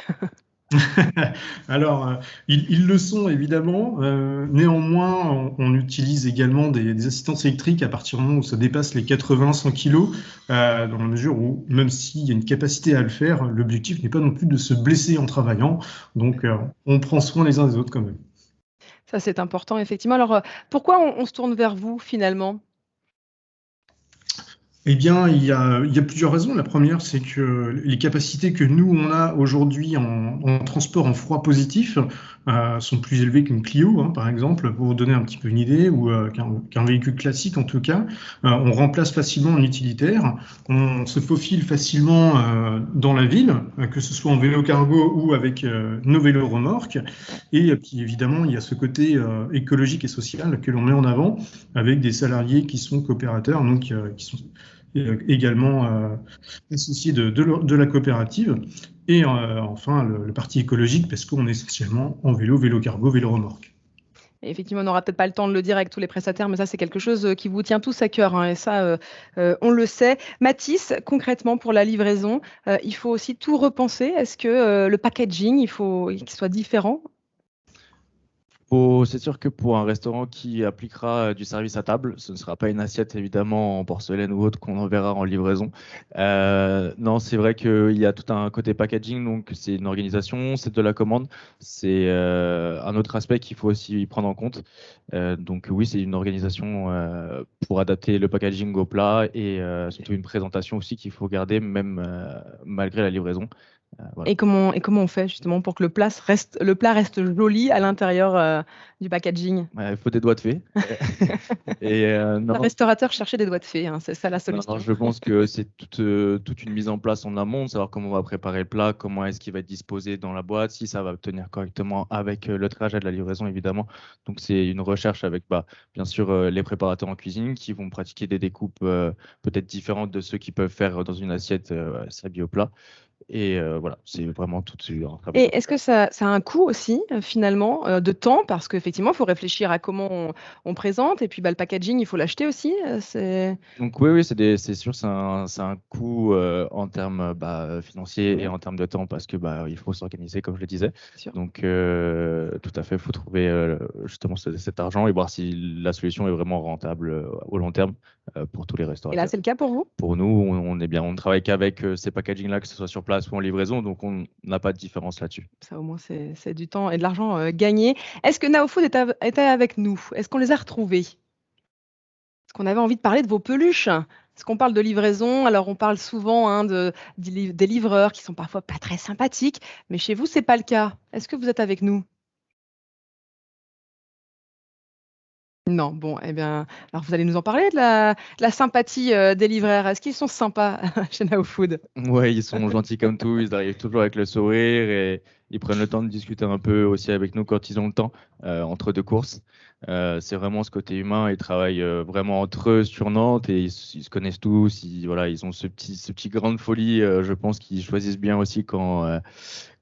Speaker 10: Alors, ils le sont évidemment. Néanmoins, on utilise également des assistances électriques à partir du moment où ça dépasse les 80-100 kg, dans la mesure où, même s'il y a une capacité à le faire, l'objectif n'est pas non plus de se blesser en travaillant. Donc, on prend soin les uns des autres quand même.
Speaker 1: Ça, c'est important, effectivement. Alors, pourquoi on se tourne vers vous, finalement?
Speaker 10: Eh bien, il y a plusieurs raisons. La première, c'est que les capacités que nous, on a aujourd'hui en transport en froid positif sont plus élevées qu'une Clio, par exemple, pour vous donner un petit peu une idée, ou qu'un véhicule classique en tout cas. On remplace facilement un utilitaire, on se faufile facilement dans la ville, que ce soit en vélo cargo ou avec nos vélos remorques. Et puis évidemment, il y a ce côté écologique et social que l'on met en avant avec des salariés qui sont coopérateurs, donc qui sont également associés de la coopérative. Et enfin, le parti écologique, parce qu'on est essentiellement en vélo, vélo cargo, vélo remorque.
Speaker 1: Et effectivement, on n'aura peut-être pas le temps de le dire avec tous les prestataires, mais ça, c'est quelque chose qui vous tient tous à cœur, et ça, on le sait. Mathis, concrètement, pour la livraison, il faut aussi tout repenser. Est-ce que le packaging, il faut qu'il soit différent?
Speaker 9: C'est sûr que pour un restaurant qui appliquera du service à table, ce ne sera pas une assiette évidemment en porcelaine ou autre qu'on enverra en livraison. Non, c'est vrai qu'il y a tout un côté packaging, donc c'est une organisation, c'est de la commande, c'est un autre aspect qu'il faut aussi prendre en compte. Donc oui, c'est une organisation pour adapter le packaging au plat et surtout une présentation aussi qu'il faut garder même malgré la livraison. Voilà.
Speaker 1: Et comment on fait justement pour que le plat reste joli à l'intérieur du packaging?
Speaker 9: Il faut des doigts de fée.
Speaker 1: Le restaurateur cherchait des doigts de fée, c'est ça la solution.
Speaker 9: Non, je pense que c'est toute une mise en place en amont, savoir comment on va préparer le plat, comment est-ce qu'il va être disposé dans la boîte, si ça va tenir correctement avec le trajet de la livraison évidemment. Donc c'est une recherche avec bien sûr les préparateurs en cuisine qui vont pratiquer des découpes peut-être différentes de ceux qui peuvent faire dans une assiette s'habiller au plat. Et voilà, c'est vraiment tout un travail.
Speaker 1: Et est-ce que ça a un coût aussi, finalement, de temps? Parce qu'effectivement, il faut réfléchir à comment on présente et puis le packaging, il faut l'acheter aussi.
Speaker 9: Donc oui, c'est sûr, c'est un coût en termes financiers et en termes de temps parce que il faut s'organiser, comme je le disais. Donc tout à fait, il faut trouver justement cet argent et voir si la solution est vraiment rentable au long terme pour tous les restaurateurs.
Speaker 1: Et là, c'est le cas pour vous?
Speaker 9: Pour nous, on est bien. On ne travaille qu'avec ces packaging-là, que ce soit sur place ou en livraison, donc on n'a pas de différence là-dessus.
Speaker 1: Ça, au moins, c'est du temps et de l'argent gagné. Est-ce que NeoFood était avec nous? Est-ce qu'on les a retrouvés? Est-ce qu'on avait envie de parler de vos peluches? Est-ce qu'on parle de livraison? Alors, on parle souvent des livreurs qui sont parfois pas très sympathiques, mais chez vous, c'est pas le cas. Est-ce que vous êtes avec nous? Non, bon, eh bien, alors vous allez nous en parler de la sympathie des livreurs. Est-ce qu'ils sont sympas chez NeoFood?
Speaker 9: Oui, ils sont gentils comme tout, ils arrivent toujours avec le sourire ils prennent le temps de discuter un peu aussi avec nous quand ils ont le temps, entre deux courses. C'est vraiment ce côté humain. Ils travaillent vraiment entre eux sur Nantes et ils se connaissent tous. Voilà, ils ont ce petit grain de folie. Je pense qu'ils choisissent bien aussi quand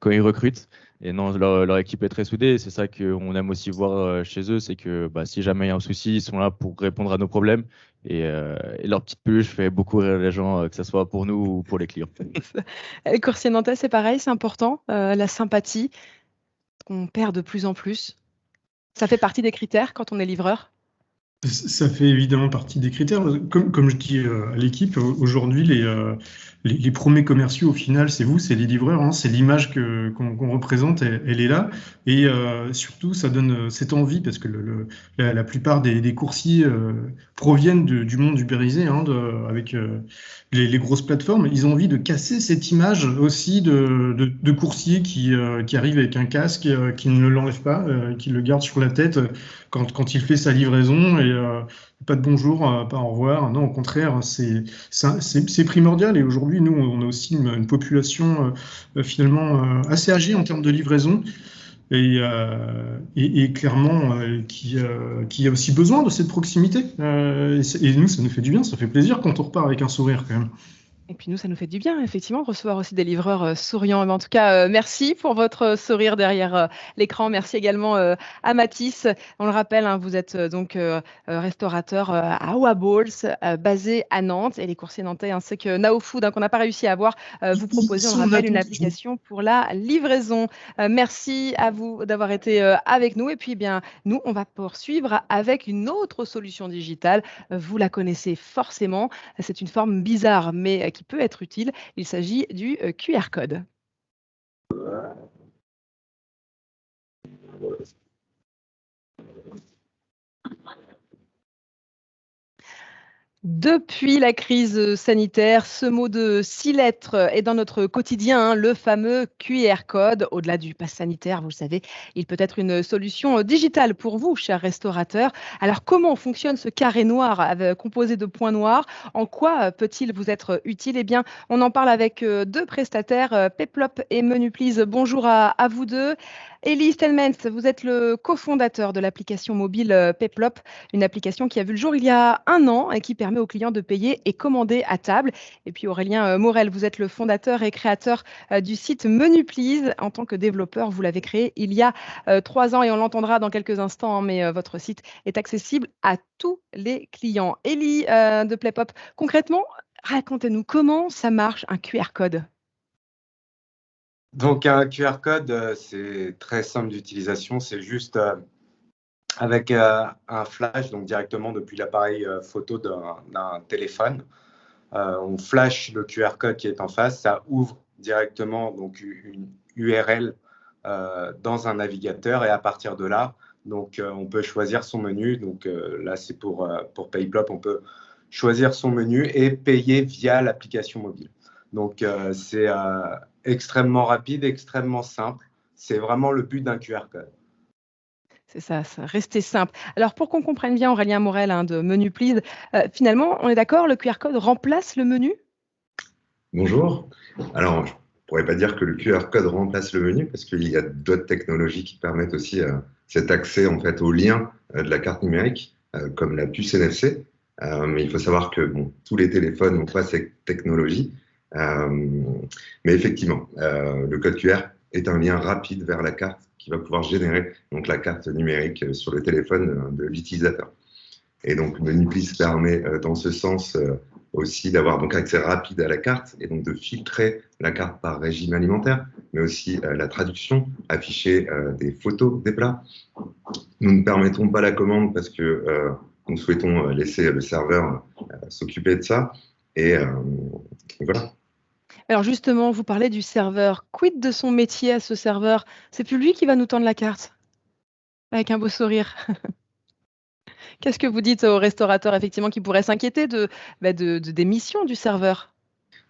Speaker 9: ils recrutent. Et non, leur équipe est très soudée. C'est ça qu'on aime aussi voir chez eux, c'est que si jamais il y a un souci, ils sont là pour répondre à nos problèmes. Et leur petite peluche fait beaucoup rire les gens, que ce soit pour nous ou pour les clients.
Speaker 1: Les coursiers nantais, c'est pareil, c'est important, la sympathie qu'on perd de plus en plus. Ça fait partie des critères quand on est livreur?
Speaker 10: Ça fait évidemment partie des critères. Comme je dis à l'équipe, aujourd'hui, les premiers commerciaux, au final, c'est vous, c'est les livreurs, hein, c'est l'image qu'on représente, elle est là. Et surtout, ça donne cette envie, parce que la plupart des coursiers proviennent du monde ubérisé, hein, avec les grosses plateformes. Ils ont envie de casser cette image aussi de coursiers qui arrivent avec un casque, qui ne l'enlève pas, qui le garde sur la tête quand il fait sa livraison, et pas de bonjour, pas au revoir. Non, au contraire, c'est primordial. Et aujourd'hui, nous, on a aussi une population finalement assez âgée en termes de livraison, et clairement qui a aussi besoin de cette proximité. Et nous, ça nous fait du bien, ça fait plaisir quand on repart avec un sourire quand même.
Speaker 1: Et puis nous, ça nous fait du bien, effectivement, de recevoir aussi des livreurs souriants. Mais en tout cas, merci pour votre sourire derrière l'écran. Merci également à Mathis. On le rappelle, hein, vous êtes donc restaurateur à Waballs, basé à Nantes. Et les coursiers nantais, ainsi que Now Food, hein, qu'on n'a pas réussi à voir, vous proposez, on le rappelle, une application pour la livraison. Merci à vous d'avoir été avec nous. Et puis, nous, on va poursuivre avec une autre solution digitale. Vous la connaissez forcément. C'est une forme bizarre, mais qui peut être utile. Il s'agit du QR code. Depuis la crise sanitaire, ce mot de 6 lettres est dans notre quotidien, hein, le fameux QR code. Au-delà du pass sanitaire, vous le savez, il peut être une solution digitale pour vous, chers restaurateurs. Alors, comment fonctionne ce carré noir composé de points noirs? En quoi peut-il vous être utile? Eh bien, on en parle avec deux prestataires, Peplop et Menu Please. Bonjour à vous deux. Elie Stelmens, vous êtes le cofondateur de l'application mobile Peplop, une application qui a vu le jour il y a 1 an et qui permet aux clients de payer et commander à table. Et puis Aurélien Morel, vous êtes le fondateur et créateur du site Menu Please. En tant que développeur, vous l'avez créé il y a 3 ans et on l'entendra dans quelques instants, hein, mais votre site est accessible à tous les clients. Elie de Peplop, concrètement, racontez-nous comment ça marche un QR code.
Speaker 11: Donc un QR code, c'est très simple d'utilisation, c'est juste avec un flash, donc directement depuis l'appareil photo d'un téléphone. On flash le QR code qui est en face, ça ouvre directement donc une URL dans un navigateur et à partir de là, donc on peut choisir son menu. Donc là c'est pour Peplop, on peut choisir son menu et payer via l'application mobile. Donc c'est extrêmement rapide, extrêmement simple. C'est vraiment le but d'un QR code.
Speaker 1: C'est ça, rester simple. Alors, pour qu'on comprenne bien, Aurélien Morel, hein, de Menu Please, finalement, on est d'accord, le QR code remplace le menu?
Speaker 12: Bonjour. Alors, je ne pourrais pas dire que le QR code remplace le menu parce qu'il y a d'autres technologies qui permettent aussi cet accès en fait, au lien de la carte numérique, comme la puce NFC. Mais il faut savoir que tous les téléphones n'ont pas cette technologie. Mais effectivement, le code QR est un lien rapide vers la carte qui va pouvoir générer donc, la carte numérique sur le téléphone de l'utilisateur. Et donc, Menu Please permet dans ce sens aussi d'avoir donc accès rapide à la carte et donc de filtrer la carte par régime alimentaire, mais aussi la traduction, afficher des photos des plats. Nous ne permettons pas la commande parce que nous souhaitons laisser le serveur s'occuper de ça. Et voilà.
Speaker 1: Alors justement, vous parlez du serveur. Quid de son métier à ce serveur? C'est plus lui qui va nous tendre la carte avec un beau sourire. Qu'est-ce que vous dites aux restaurateurs effectivement qui pourraient s'inquiéter des missions du serveur?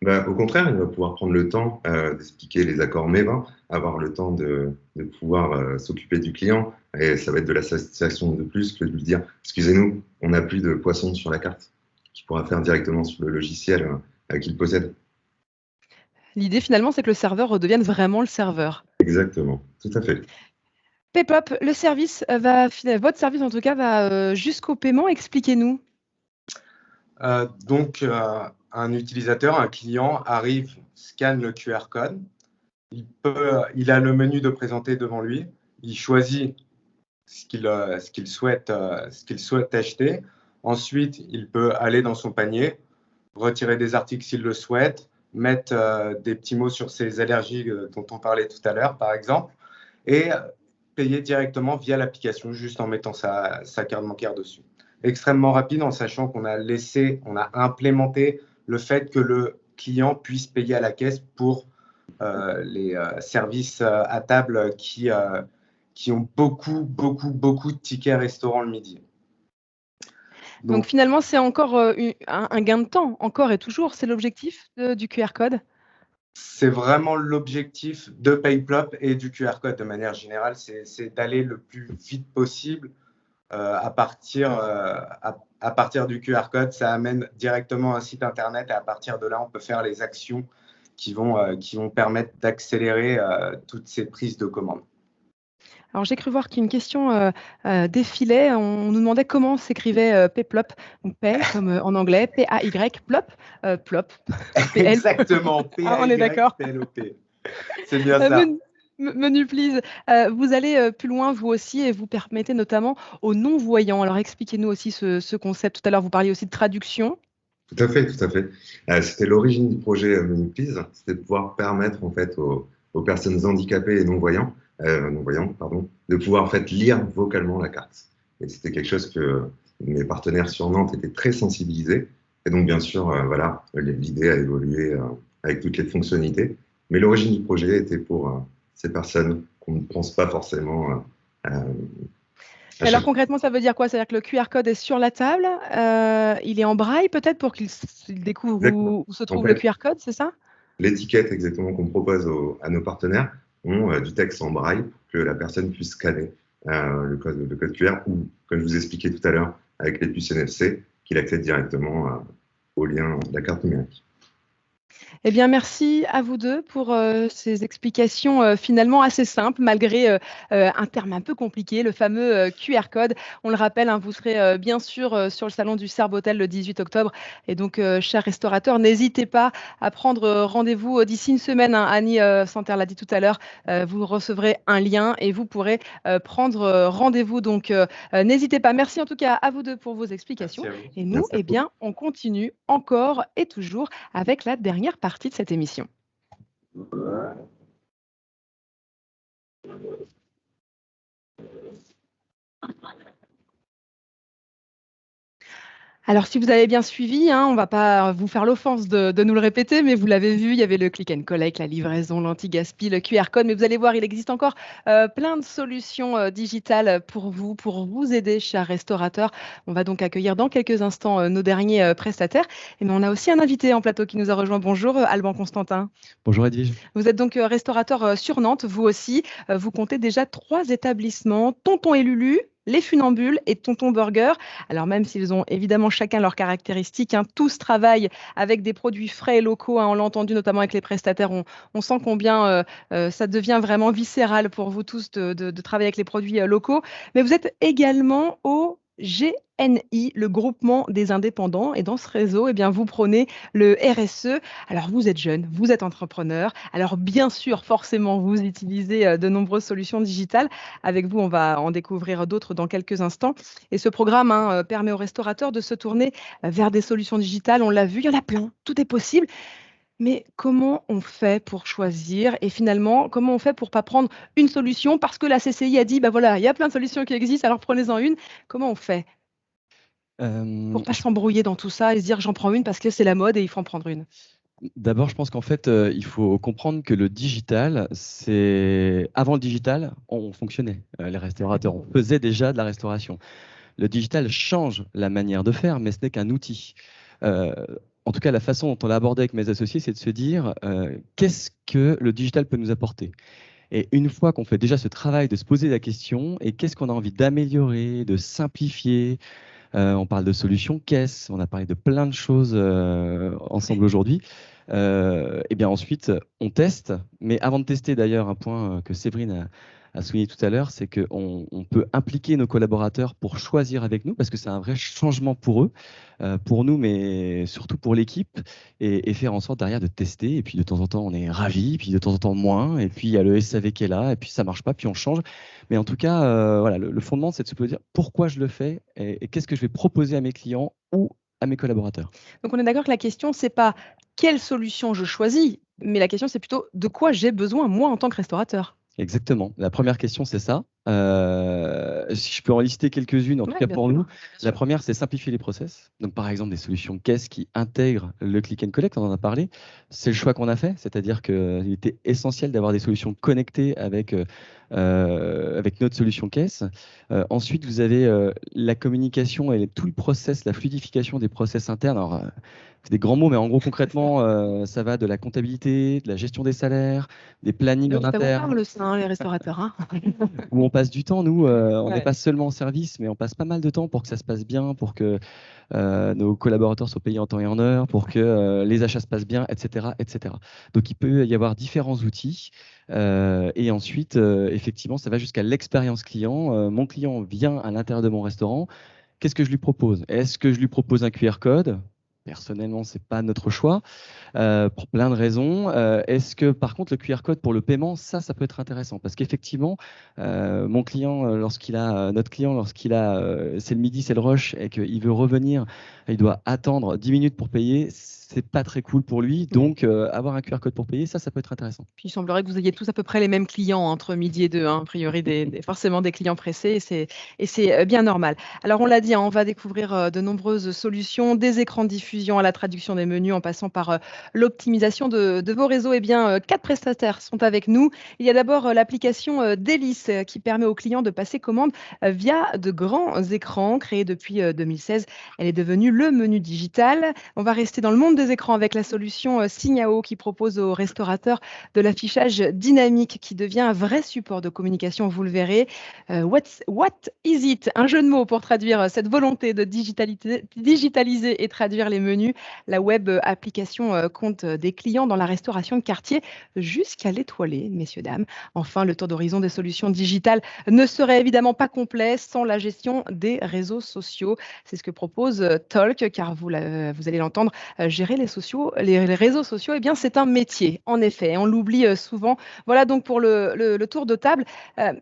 Speaker 12: Au contraire, il va pouvoir prendre le temps d'expliquer les accords MEVA, avoir le temps de pouvoir s'occuper du client. Et ça va être de la satisfaction de plus que de lui dire « Excusez-nous, on n'a plus de poisson sur la carte » qu'il pourra faire directement sur le logiciel qu'il possède.
Speaker 1: L'idée finalement, c'est que le serveur redevienne vraiment le serveur.
Speaker 12: Exactement, tout à fait.
Speaker 1: PayPlop, votre service en tout cas va jusqu'au paiement. Expliquez-nous.
Speaker 11: Donc, un utilisateur, un client arrive, scanne le QR code. Il a le menu de présenter devant lui. Il choisit ce qu'il souhaite acheter. Ensuite, il peut aller dans son panier, retirer des articles s'il le souhaite, mettre des petits mots sur ses allergies dont on parlait tout à l'heure, par exemple, et payer directement via l'application, juste en mettant sa carte bancaire dessus. Extrêmement rapide, en sachant qu'on a implémenté le fait que le client puisse payer à la caisse pour les services à table qui ont beaucoup de tickets restaurants le midi.
Speaker 1: Donc finalement, c'est encore un gain de temps, encore et toujours. C'est l'objectif du QR code?
Speaker 11: C'est vraiment l'objectif de PayPlop et du QR code de manière générale, c'est d'aller le plus vite possible. À partir du QR code, ça amène directement un site internet et à partir de là, on peut faire les actions qui vont permettre d'accélérer toutes ces prises de commandes.
Speaker 1: Alors j'ai cru voir qu'une question défilait. On nous demandait comment s'écrivait PayPlop. Donc Pay comme en anglais, P-A-Y, Plop, Plop.
Speaker 11: Exactement, P-A-Y,
Speaker 1: on est d'accord.
Speaker 11: P-L-O-P. C'est bien ça.
Speaker 1: Menu please. Vous allez plus loin vous aussi et vous permettez notamment aux non-voyants. Alors expliquez-nous aussi ce concept. Tout à l'heure, vous parliez aussi de traduction.
Speaker 12: Tout à fait, tout à fait. C'était l'origine du projet Menu Please, c'était de pouvoir permettre en fait aux personnes handicapées et non-voyantes, de pouvoir en fait lire vocalement la carte. Et c'était quelque chose que mes partenaires sur Nantes étaient très sensibilisés. Et donc bien sûr, voilà, l'idée a évolué avec toutes les fonctionnalités. Mais l'origine du projet était pour ces personnes qu'on ne pense pas forcément.
Speaker 1: Alors concrètement, ça veut dire quoi? C'est-à-dire que le QR code est sur la table, il est en braille peut-être pour qu'il découvre où se trouve le QR code, c'est ça?
Speaker 12: L'étiquette exactement qu'on propose à nos partenaires ont du texte en braille pour que la personne puisse scanner le code QR ou, comme je vous expliquais tout à l'heure, avec les puces NFC, qu'il accède directement au lien de la carte numérique.
Speaker 1: Eh bien, merci à vous deux pour ces explications finalement assez simples, malgré un terme un peu compliqué, le fameux QR code. On le rappelle, hein, vous serez bien sûr sur le salon du Serbotel le 18 octobre. Et donc, chers restaurateurs, n'hésitez pas à prendre rendez-vous d'ici une semaine. Hein, Annie Santerre l'a dit tout à l'heure, vous recevrez un lien et vous pourrez prendre rendez-vous. Donc, n'hésitez pas. Merci en tout cas à vous deux pour vos explications. Et nous, eh bien, on continue encore et toujours avec la dernière partie de cette émission. Alors, si vous avez bien suivi, hein, on ne va pas vous faire l'offense de nous le répéter, mais vous l'avez vu, il y avait le click and collect, la livraison, l'anti-gaspi, le QR code, mais vous allez voir, il existe encore plein de solutions digitales pour vous aider, chers restaurateurs. On va donc accueillir dans quelques instants nos derniers prestataires. Et mais on a aussi un invité en plateau qui nous a rejoint. Bonjour, Alban Constantin.
Speaker 13: Bonjour Edwige.
Speaker 1: Vous êtes donc restaurateur sur Nantes, vous aussi. Vous comptez déjà 3 établissements, Tonton et Lulu, les Funambules et Tonton Burger. Alors même s'ils ont évidemment chacun leurs caractéristiques, hein, tous travaillent avec des produits frais et locaux. Hein, on l'a entendu notamment avec les prestataires. On sent combien ça devient vraiment viscéral pour vous tous de travailler avec les produits locaux. Mais vous êtes également au GNI, le groupement des indépendants. Et dans ce réseau, eh bien, vous prônez le RSE. Alors, vous êtes jeune, vous êtes entrepreneur. Alors, bien sûr, forcément, vous utilisez de nombreuses solutions digitales. Avec vous, on va en découvrir d'autres dans quelques instants. Et ce programme permet aux restaurateurs de se tourner vers des solutions digitales. On l'a vu, il y en a plein, tout est possible. Mais comment on fait pour choisir et finalement, comment on fait pour ne pas prendre une solution parce que la CCI a dit, bah voilà, il y a plein de solutions qui existent, alors prenez-en une. Comment on fait pour ne pas s'embrouiller dans tout ça et se dire j'en prends une parce que c'est la mode et il faut en prendre une?
Speaker 13: D'abord, je pense qu'en fait, il faut comprendre que le digital, c'est avant le digital, on fonctionnait. Les restaurateurs, on faisait déjà de la restauration. Le digital change la manière de faire, mais ce n'est qu'un outil. En tout cas, la façon dont on l'a abordé avec mes associés, c'est de se dire qu'est-ce que le digital peut nous apporter? Et une fois qu'on fait déjà ce travail de se poser la question, et qu'est-ce qu'on a envie d'améliorer, de simplifier, on parle de solutions caisse, on a parlé de plein de choses ensemble aujourd'hui. Et bien ensuite, on teste. Mais avant de tester, d'ailleurs, un point que Séverine a souligné tout à l'heure, c'est qu'on peut impliquer nos collaborateurs pour choisir avec nous, parce que c'est un vrai changement pour eux, pour nous, mais surtout pour l'équipe, et faire en sorte derrière de tester. Et puis de temps en temps, on est ravis, puis de temps en temps moins. Et puis il y a le SAV qui est là, et puis ça marche pas, puis on change. Mais en tout cas, voilà, le fondement, c'est de se poser pourquoi je le fais et qu'est-ce que je vais proposer à mes clients ou à mes collaborateurs.
Speaker 1: Donc on est d'accord que la question, c'est pas quelle solution je choisis, mais la question, c'est plutôt de quoi j'ai besoin, moi, en tant que restaurateur.
Speaker 13: Exactement. La première question, c'est ça. Si je peux en lister quelques-unes, en tout cas pour nous, la première, c'est simplifier les process. Donc, par exemple, des solutions caisse qui intègrent le click and collect, on en a parlé. C'est le choix qu'on a fait, c'est-à-dire qu'il était essentiel d'avoir des solutions connectées avec notre solution caisse. Ensuite, vous avez la communication et tout le process, la fluidification des process internes. Alors, c'est des grands mots, mais en gros, concrètement, ça va de la comptabilité, de la gestion des salaires, des plannings en interne.
Speaker 1: Ça vous parle, ça, les restaurateurs, hein.
Speaker 13: Où on passe du temps, nous, on n'est pas seulement en service, mais on passe pas mal de temps pour que ça se passe bien, pour que nos collaborateurs soient payés en temps et en heure, pour que les achats se passent bien, etc., etc. Donc, il peut y avoir différents outils. Et ensuite, effectivement, ça va jusqu'à l'expérience client. Mon client vient à l'intérieur de mon restaurant. Qu'est-ce que je lui propose? Est-ce que je lui propose un QR code? Personnellement, ce n'est pas notre choix, pour plein de raisons. Est-ce que, par contre, le QR code pour le paiement, ça peut être intéressant? Parce qu'effectivement, notre client, lorsqu'il a, c'est le midi, c'est le rush, et qu'il veut revenir, il doit attendre 10 minutes pour payer, c'est pas très cool pour lui. Donc, avoir un QR code pour payer, ça peut être intéressant.
Speaker 1: Puis, il semblerait que vous ayez tous à peu près les mêmes clients entre midi et 2, hein, a priori, forcément des clients pressés, et c'est bien normal. Alors, on l'a dit, hein, on va découvrir de nombreuses solutions, des écrans de diffusion à la traduction des menus en passant par l'optimisation de vos réseaux. Eh bien, 4 prestataires sont avec nous. Il y a d'abord l'application Délice qui permet aux clients de passer commande via de grands écrans créés depuis 2016. Elle est devenue le menu digital. On va rester dans le monde des écrans avec la solution Signao qui propose aux restaurateurs de l'affichage dynamique qui devient un vrai support de communication, vous le verrez. What is it? Un jeu de mots pour traduire cette volonté de digitaliser et traduire les menus. La web application compte des clients dans la restauration de quartier jusqu'à l'étoilé, messieurs, dames. Enfin, le tour d'horizon des solutions digitales ne serait évidemment pas complet sans la gestion des réseaux sociaux. C'est ce que propose Talk, car vous allez l'entendre, gérer les réseaux sociaux, eh bien, c'est un métier, en effet. On l'oublie souvent. Voilà donc pour le tour de table.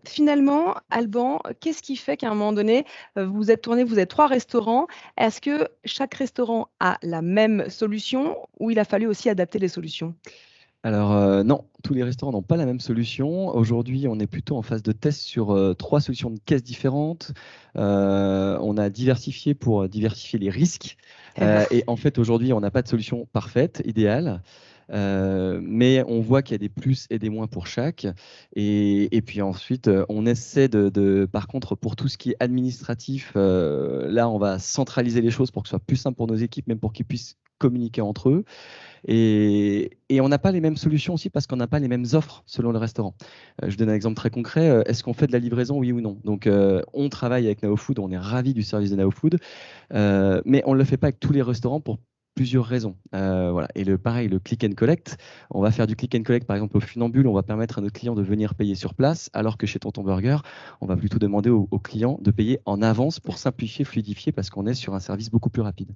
Speaker 1: Finalement, Alban, qu'est-ce qui fait qu'à un moment donné, vous êtes 3 restaurants. Est-ce que chaque restaurant a la même solution ou il a fallu aussi adapter les solutions?
Speaker 13: Alors non, tous les restaurants n'ont pas la même solution. Aujourd'hui, on est plutôt en phase de test sur 3 solutions de caisse différentes. On a diversifié pour diversifier les risques. Et en fait, aujourd'hui, on n'a pas de solution parfaite, idéale. Mais on voit qu'il y a des plus et des moins pour chaque. Et puis ensuite, on essaie par contre, pour tout ce qui est administratif, là, on va centraliser les choses pour que ce soit plus simple pour nos équipes, même pour qu'ils puissent communiquer entre eux. Et on n'a pas les mêmes solutions aussi parce qu'on n'a pas les mêmes offres selon le restaurant. Je donne un exemple très concret. Est-ce qu'on fait de la livraison, oui ou non? Donc, on travaille avec NaoFood, on est ravis du service de NaoFood, mais on ne le fait pas avec tous les restaurants pour plusieurs raisons. Voilà. Et pareil, le click and collect, on va faire du click and collect par exemple au Funambule, on va permettre à notre client de venir payer sur place, alors que chez Tonton Burger, on va plutôt demander aux clients de payer en avance pour simplifier, fluidifier, parce qu'on est sur un service beaucoup plus rapide.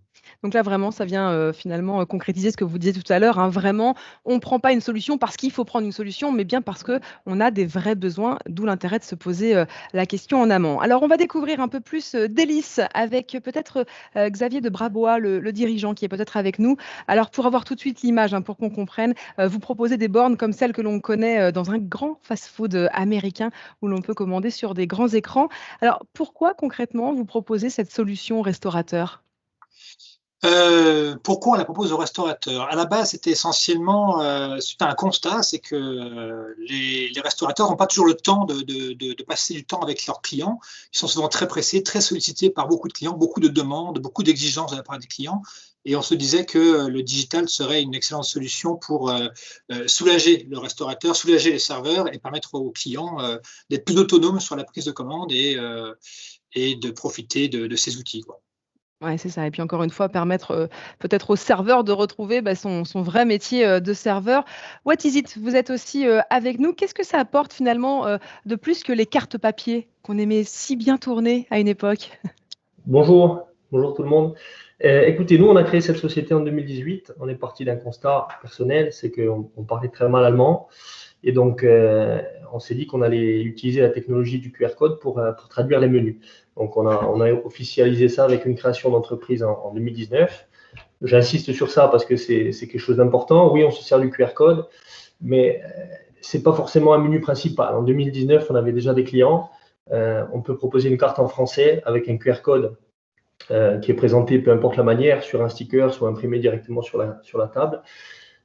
Speaker 1: Donc là, vraiment, ça vient finalement concrétiser ce que vous disiez tout à l'heure, hein. Vraiment, on ne prend pas une solution parce qu'il faut prendre une solution, mais bien parce qu'on a des vrais besoins, d'où l'intérêt de se poser la question en amont. Alors, on va découvrir un peu plus Délice avec peut-être Xavier de Brabois, le dirigeant qui est peut-être avec nous. Alors, pour avoir tout de suite l'image, hein, pour qu'on comprenne, vous proposez des bornes comme celles que l'on connaît dans un grand fast-food américain où l'on peut commander sur des grands écrans. Alors, pourquoi concrètement vous proposez cette solution restaurateur?
Speaker 14: Pourquoi on la propose aux restaurateurs? À la base, c'était essentiellement suite à un constat, c'est que les restaurateurs n'ont pas toujours le temps de passer du temps avec leurs clients. Ils sont souvent très pressés, très sollicités par beaucoup de clients, beaucoup de demandes, beaucoup d'exigences de la part des clients. Et on se disait que le digital serait une excellente solution pour soulager le restaurateur, soulager les serveurs et permettre aux clients d'être plus autonomes sur la prise de commande et de profiter de ces outils, quoi.
Speaker 1: Ouais, c'est ça. Et puis encore une fois, permettre peut-être au serveur de retrouver son vrai métier de serveur. What is it? Vous êtes aussi avec nous. Qu'est-ce que ça apporte finalement de plus que les cartes papier qu'on aimait si bien tourner à une époque?
Speaker 15: Bonjour, bonjour tout le monde. Écoutez, nous, on a créé cette société en 2018. On est parti d'un constat personnel, c'est qu'on parlait très mal allemand. Et donc, on s'est dit qu'on allait utiliser la technologie du QR code pour traduire les menus. Donc, on a officialisé ça avec une création d'entreprise en 2019. J'insiste sur ça parce que c'est quelque chose d'important. Oui, on se sert du QR code, mais ce n'est pas forcément un menu principal. En 2019, on avait déjà des clients. On peut proposer une carte en français avec un QR code qui est présenté, peu importe la manière, sur un sticker, soit imprimé directement sur la table.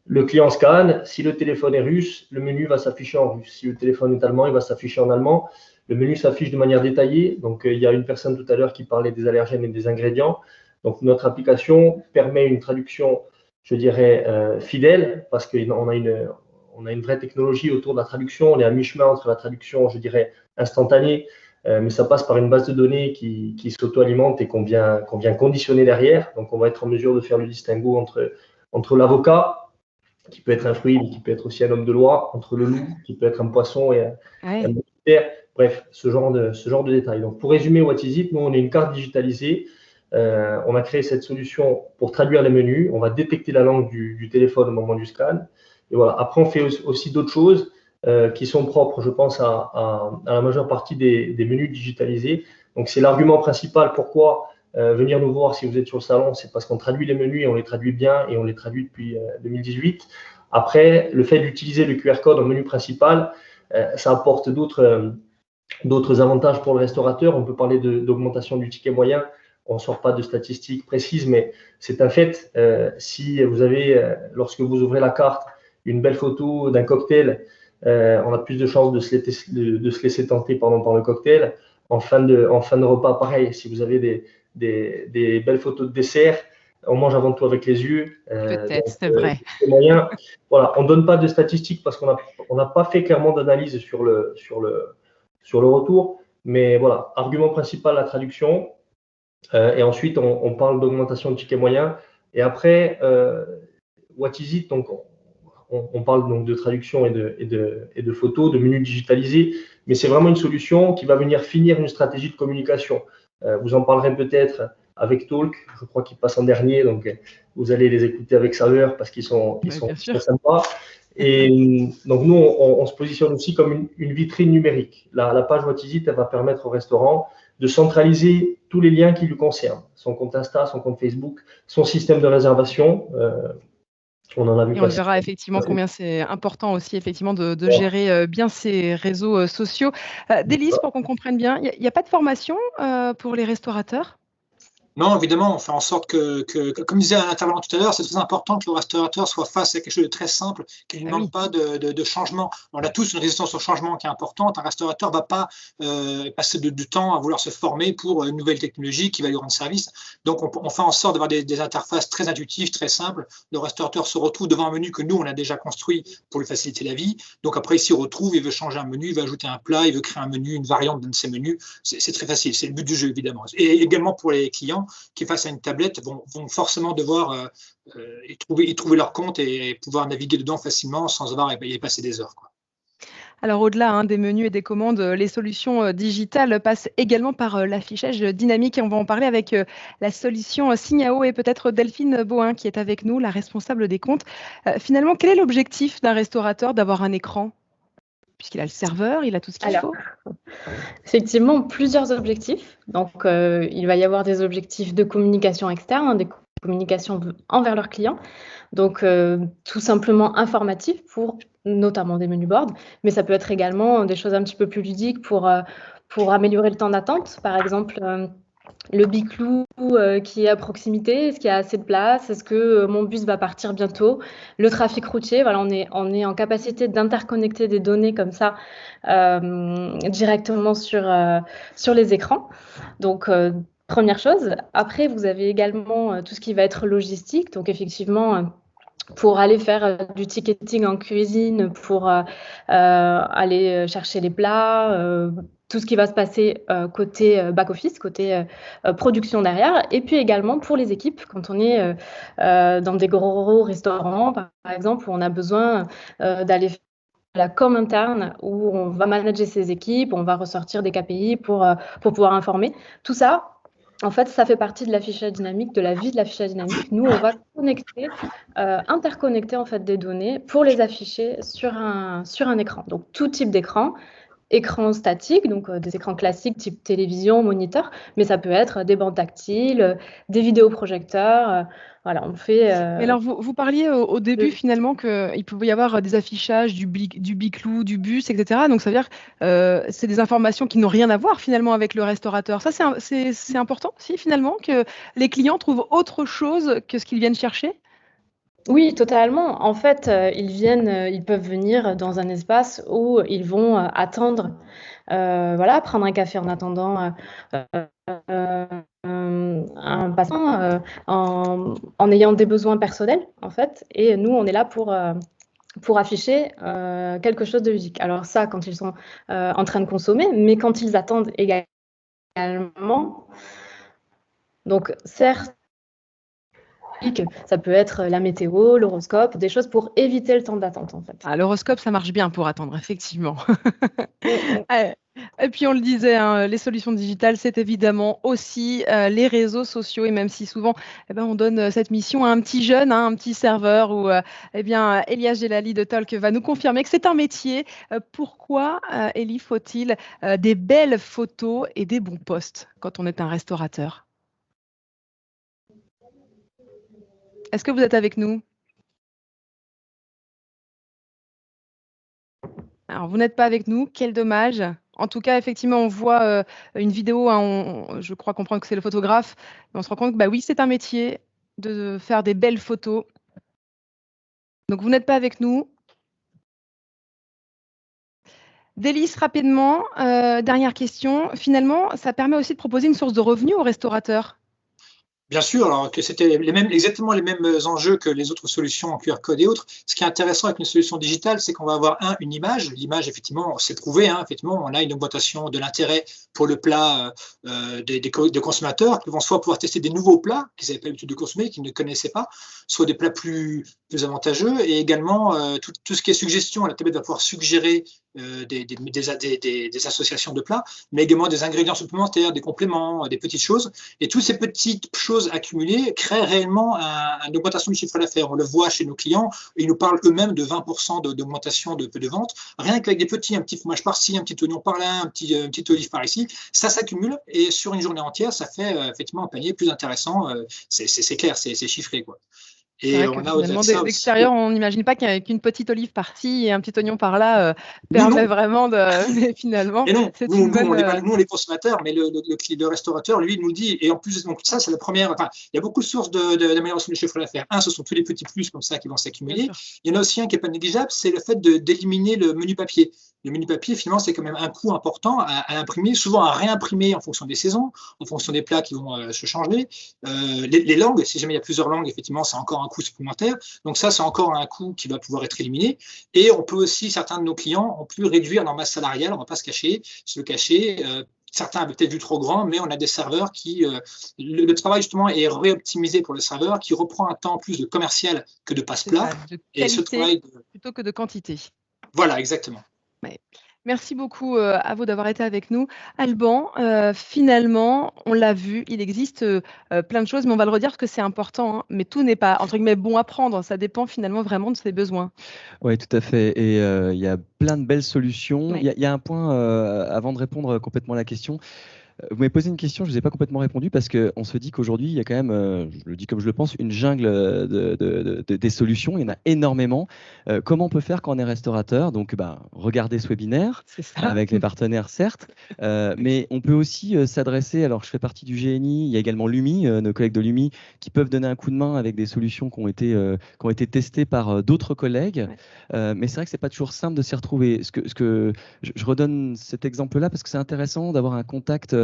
Speaker 15: Le client scanne. Si le téléphone est russe, le menu va s'afficher en russe. Si le téléphone est allemand, il va s'afficher en allemand. Le menu s'affiche de manière détaillée. Donc, il y a une personne tout à l'heure qui parlait des allergènes et des ingrédients. Donc, notre application permet une traduction, je dirais, fidèle, parce qu'on a une vraie technologie autour de la traduction. On est à mi-chemin entre la traduction, je dirais, instantanée, mais ça passe par une base de données qui s'auto-alimente et qu'on vient conditionner derrière. Donc, on va être en mesure de faire le distinguo entre l'avocat, qui peut être un fruit, mais qui peut être aussi un homme de loi, entre le loup, qui peut être un poisson et un militaire. Bref, ce genre de détails. Donc, pour résumer What is it, nous, on est une carte digitalisée. On a créé cette solution pour traduire les menus. On va détecter la langue du téléphone au moment du scan. Et voilà. Après, on fait aussi d'autres choses qui sont propres, je pense, à la majeure partie des menus digitalisés. Donc, c'est l'argument principal. Pourquoi venir nous voir si vous êtes sur le salon? C'est parce qu'on traduit les menus et on les traduit bien et on les traduit depuis 2018. Après, le fait d'utiliser le QR code en menu principal, ça apporte d'autres avantages pour le restaurateur. On peut parler d'augmentation du ticket moyen. On ne sort pas de statistiques précises, mais c'est un fait. Si vous avez, lorsque vous ouvrez la carte, une belle photo d'un cocktail, on a plus de chances de se laisser tenter par le cocktail. En fin de repas, pareil, si vous avez des belles photos de dessert, on mange avant tout avec les yeux.
Speaker 1: Peut-être, c'est vrai.
Speaker 15: Voilà, on ne donne pas de statistiques parce qu'on n'a pas fait clairement d'analyse sur le retour. Mais voilà, argument principal, la traduction. Et ensuite, on parle d'augmentation de ticket moyen. Et après, What is it? Donc, on parle donc de traduction et de photos, de menus digitalisés. Mais c'est vraiment une solution qui va venir finir une stratégie de communication. Vous en parlerez peut-être avec Talk, je crois qu'ils passent en dernier, donc vous allez les écouter avec saveur parce qu'ils sont très sympas. Et donc nous, on se positionne aussi comme une vitrine numérique. La page What is it, elle va permettre au restaurant de centraliser tous les liens qui lui concernent, son compte Insta, son compte Facebook, son système de réservation. On en a vu
Speaker 1: et on verra effectivement combien c'est important aussi effectivement de gérer bien ces réseaux sociaux. Délice, pour qu'on comprenne bien, il n'y a pas de formation pour les restaurateurs?
Speaker 14: Non, évidemment, on fait en sorte que comme disait un intervenant tout à l'heure, c'est très important que le restaurateur soit face à quelque chose de très simple, qui ne lui demande pas de changement. On a tous une résistance au changement qui est importante. Un restaurateur ne va pas passer du temps à vouloir se former pour une nouvelle technologie qui va lui rendre service. Donc, on fait en sorte d'avoir des interfaces très intuitives, très simples. Le restaurateur se retrouve devant un menu que nous, on a déjà construit pour lui faciliter la vie. Donc, après, il s'y retrouve, il veut changer un menu, il veut ajouter un plat, il veut créer un menu, une variante d'un de ses menus. C'est très facile, c'est le but du jeu, évidemment. Et également pour les clients qui, face à une tablette, vont forcément devoir y trouver leur compte et pouvoir naviguer dedans facilement sans avoir à y passer des heures, quoi.
Speaker 1: Alors au-delà des menus et des commandes, les solutions digitales passent également par l'affichage dynamique et on va en parler avec la solution Signao et peut-être Delphine Bohin qui est avec nous, la responsable des comptes. Finalement, quel est l'objectif d'un restaurateur d'avoir un écran ? Puisqu'il a le serveur, il a tout ce qu'il faut.
Speaker 16: Effectivement, plusieurs objectifs. Donc, il va y avoir des objectifs de communication externe, des communications envers leurs clients. Donc, tout simplement informatif pour notamment des menus boards, mais ça peut être également des choses un petit peu plus ludiques pour améliorer le temps d'attente. Par exemple, le biclou qui est à proximité, est-ce qu'il y a assez de place? Est-ce que mon bus va partir bientôt? Le trafic routier, voilà, on est en capacité d'interconnecter des données comme ça directement sur les écrans. Donc, première chose. Après, vous avez également tout ce qui va être logistique. Donc, effectivement, pour aller faire du ticketing en cuisine, pour aller chercher les plats, tout ce qui va se passer côté back-office, côté production derrière, et puis également pour les équipes, quand on est dans des gros restaurants, par exemple, où on a besoin d'aller faire la com interne, où on va manager ses équipes, on va ressortir des KPI pour pouvoir informer. Tout ça, en fait, ça fait partie de l'affichage dynamique, de la vie de l'affichage dynamique. Nous, on va interconnecter en fait, des données pour les afficher sur un écran. Donc, tout type d'écran. Écran statique, donc des écrans classiques type télévision, moniteur, mais ça peut être des bandes tactiles, des vidéoprojecteurs. Voilà, on fait.
Speaker 1: Mais alors, vous parliez au début finalement qu'il pouvait y avoir des affichages du biclou, du bus, etc. Donc ça veut dire c'est des informations qui n'ont rien à voir finalement avec le restaurateur. Ça, c'est important, si finalement, que les clients trouvent autre chose que ce qu'ils viennent chercher.
Speaker 16: Oui, totalement. En fait, ils peuvent venir dans un espace où ils vont attendre, voilà, prendre un café en attendant un passant, en ayant des besoins personnels, en fait. Et nous, on est là pour afficher quelque chose de ludique. Alors ça, quand ils sont en train de consommer, mais quand ils attendent également. Donc, certes, ça peut être la météo, l'horoscope, des choses pour éviter le temps d'attente en fait.
Speaker 1: Ah, l'horoscope, ça marche bien pour attendre, effectivement. Et puis on le disait, hein, les solutions digitales, c'est évidemment aussi les réseaux sociaux. Et même si souvent, on donne cette mission à un petit jeune, hein, un petit serveur, ou Elias Gelali de Talk va nous confirmer que c'est un métier. Pourquoi, Elie, faut-il des belles photos et des bons posts quand on est un restaurateur ? Est-ce que vous êtes avec nous ? Alors, vous n'êtes pas avec nous, quel dommage. En tout cas, effectivement, on voit une vidéo, hein, je crois comprendre que c'est le photographe, mais on se rend compte que oui, c'est un métier de faire des belles photos. Donc, vous n'êtes pas avec nous. Délice, rapidement, dernière question. Finalement, ça permet aussi de proposer une source de revenus aux restaurateurs.
Speaker 14: Bien sûr, alors que c'était exactement les mêmes enjeux que les autres solutions en QR code et autres. Ce qui est intéressant avec une solution digitale, c'est qu'on va avoir une image. L'image, effectivement, c'est prouvé. Hein, effectivement, on a une augmentation de l'intérêt pour le plat des consommateurs qui vont soit pouvoir tester des nouveaux plats qu'ils n'avaient pas l'habitude de consommer, qu'ils ne connaissaient pas, soit des plats plus avantageux. Et également, tout ce qui est suggestion, la tablette va pouvoir suggérer des associations de plats, mais également des ingrédients supplémentaires, des compléments, des petites choses. Et toutes ces petites choses accumulées créent réellement une augmentation du chiffre d'affaires. On le voit chez nos clients, ils nous parlent eux-mêmes de 20% d'augmentation de vente, rien qu'avec un petit fromage par-ci, un petit oignon par-là, une petite olive par-ici, ça s'accumule et sur une journée entière, ça fait effectivement un panier plus intéressant. C'est clair, c'est chiffré, quoi.
Speaker 1: Et on a d'extérieur, on n'imagine pas qu'une petite olive par-ci et un petit oignon par-là permet vraiment de. Mais finalement,
Speaker 14: c'est une bonne. Nous, on est consommateurs, mais le restaurateur, lui, nous le dit. Et en plus, donc ça, c'est la première. Enfin, il y a beaucoup de sources d'amélioration du chiffre d'affaires. Un, ce sont tous les petits plus comme ça qui vont s'accumuler. Il y en a aussi un qui n'est pas négligeable, c'est le fait d'éliminer le menu papier. Le menu papier, finalement, c'est quand même un coût important à imprimer, souvent à réimprimer en fonction des saisons, en fonction des plats qui vont se changer. Les langues, si jamais il y a plusieurs langues, effectivement, c'est encore un coût supplémentaire. Donc ça, c'est encore un coût qui va pouvoir être éliminé. Et on peut aussi, certains de nos clients ont pu réduire leur masse salariale, on ne va pas se le cacher. Certains avaient peut-être vu trop grand, mais on a des serveurs qui… le travail, justement, est réoptimisé pour le serveur, qui reprend un temps plus de commercial que de passe-plat.
Speaker 1: Et ce travail plutôt que de quantité.
Speaker 14: Voilà, exactement.
Speaker 1: Ouais. Merci beaucoup à vous d'avoir été avec nous. Alban, finalement, on l'a vu, il existe plein de choses, mais on va le redire parce que c'est important, hein, mais tout n'est pas, entre guillemets, bon à prendre. Ça dépend finalement vraiment de ses besoins.
Speaker 13: Oui, tout à fait. Et il y a plein de belles solutions. Il y a un point, avant de répondre complètement à la question. Vous m'avez posé une question, je ne vous ai pas complètement répondu parce qu'on se dit qu'aujourd'hui, il y a quand même, je le dis comme je le pense, une jungle des solutions. Il y en a énormément. Comment on peut faire quand on est restaurateur ? Donc, regardez ce webinaire avec les partenaires, certes, mais on peut aussi s'adresser. Alors, je fais partie du GNI, il y a également l'UMI, nos collègues de l'UMI, qui peuvent donner un coup de main avec des solutions qui ont été testées par d'autres collègues. Mais c'est vrai que ce n'est pas toujours simple de s'y retrouver. Je redonne cet exemple-là parce que c'est intéressant d'avoir un contact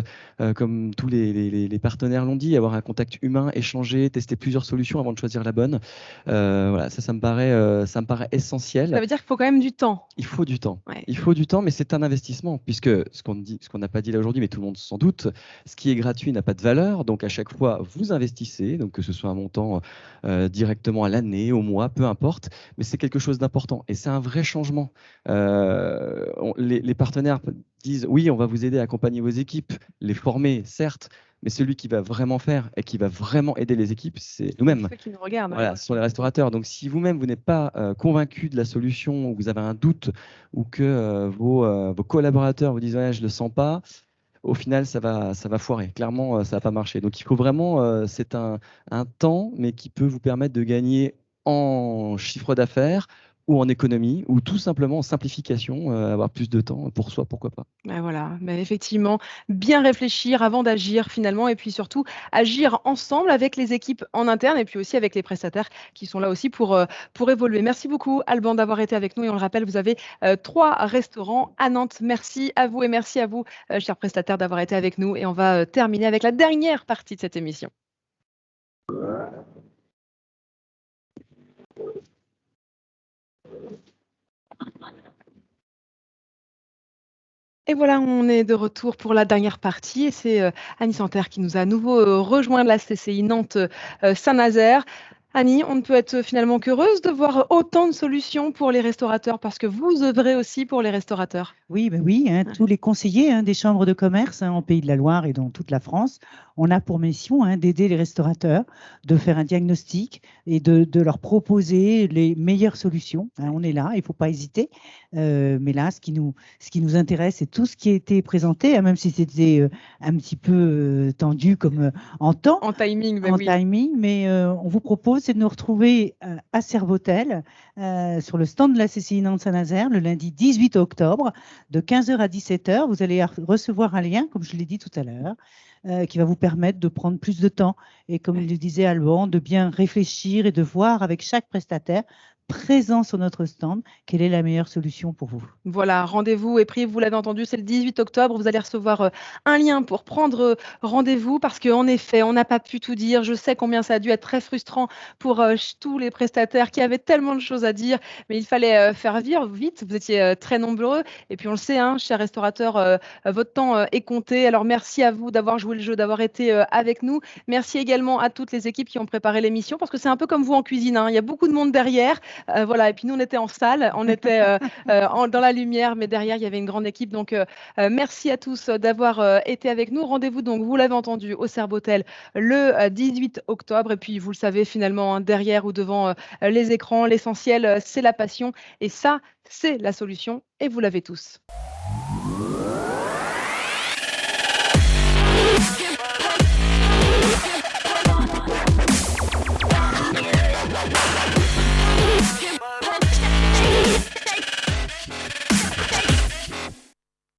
Speaker 13: comme tous les partenaires l'ont dit, avoir un contact humain, échanger, tester plusieurs solutions avant de choisir la bonne. Voilà, ça me paraît essentiel.
Speaker 1: Ça veut dire qu'il faut quand même du temps.
Speaker 13: Il faut du temps.
Speaker 1: Ouais.
Speaker 13: Il faut du temps, mais c'est un investissement, puisque ce qu'on n'a pas dit là aujourd'hui, mais tout le monde s'en doute, ce qui est gratuit n'a pas de valeur. Donc à chaque fois, vous investissez, donc que ce soit un montant directement à l'année, au mois, peu importe, mais c'est quelque chose d'important. Et c'est un vrai changement. Les partenaires disent oui, on va vous aider à accompagner vos équipes, les former, certes, mais celui qui va vraiment faire et qui va vraiment aider les équipes, c'est nous-mêmes.
Speaker 1: Ceux qui nous regardent.
Speaker 13: Voilà, ce sont les restaurateurs. Donc, si vous-même, vous n'êtes pas convaincu de la solution, ou vous avez un doute, ou que vos collaborateurs vous disent ouais, je ne le sens pas, au final, ça va foirer. Clairement, ça ne va pas marcher. Donc, il faut vraiment, c'est un temps, mais qui peut vous permettre de gagner en chiffre d'affaires, ou en économie, ou tout simplement en simplification, avoir plus de temps pour soi, pourquoi pas.
Speaker 1: Ben voilà, ben effectivement, bien réfléchir avant d'agir finalement, et puis surtout agir ensemble avec les équipes en interne et puis aussi avec les prestataires qui sont là aussi pour évoluer. Merci beaucoup Alban d'avoir été avec nous, et on le rappelle, vous avez 3 restaurants à Nantes. Merci à vous et merci à vous, chers prestataires, d'avoir été avec nous, et on va terminer avec la dernière partie de cette émission. Et voilà, on est de retour pour la dernière partie, et c'est Annie Santerre qui nous a à nouveau rejoint de la CCI Nantes Saint-Nazaire. Annie, on ne peut être finalement qu'heureuse de voir autant de solutions pour les restaurateurs, parce que vous œuvrez aussi pour les restaurateurs.
Speaker 2: Oui, tous les conseillers des chambres de commerce en Pays de la Loire et dans toute la France, on a pour mission d'aider les restaurateurs, de faire un diagnostic et de leur proposer les meilleures solutions. On est là, il ne faut pas hésiter. Mais là, ce qui nous intéresse, c'est tout ce qui a été présenté, même si c'était un petit peu tendu comme en temps.
Speaker 1: En timing,
Speaker 2: mais on vous propose de nous retrouver à Servotel, sur le stand de la CCI Nantes Saint-Nazaire, le lundi 18 octobre, de 15h à 17h. Vous allez recevoir un lien, comme je l'ai dit tout à l'heure, qui va vous permettre de prendre plus de temps. Et comme le disait Alban, de bien réfléchir et de voir avec chaque prestataire présent sur notre stand quelle est la meilleure solution pour vous.
Speaker 1: Voilà, rendez-vous est pris, vous l'avez entendu, c'est le 18 octobre. Vous allez recevoir un lien pour prendre rendez-vous, parce qu'en effet, on n'a pas pu tout dire. Je sais combien ça a dû être très frustrant pour tous les prestataires qui avaient tellement de choses à dire, mais il fallait faire vite. Vous étiez très nombreux, et puis on le sait, chers restaurateurs, votre temps est compté. Alors merci à vous d'avoir joué le jeu, d'avoir été avec nous. Merci également à toutes les équipes qui ont préparé l'émission, parce que c'est un peu comme vous en cuisine, il y a beaucoup de monde derrière. Voilà, et puis nous, on était en salle, on était dans la lumière, mais derrière, il y avait une grande équipe. Donc, merci à tous d'avoir été avec nous. Rendez-vous, donc, vous l'avez entendu, au Servotel le 18 octobre. Et puis, vous le savez, finalement, derrière ou devant les écrans, l'essentiel, c'est la passion. Et ça, c'est la solution. Et vous l'avez tous.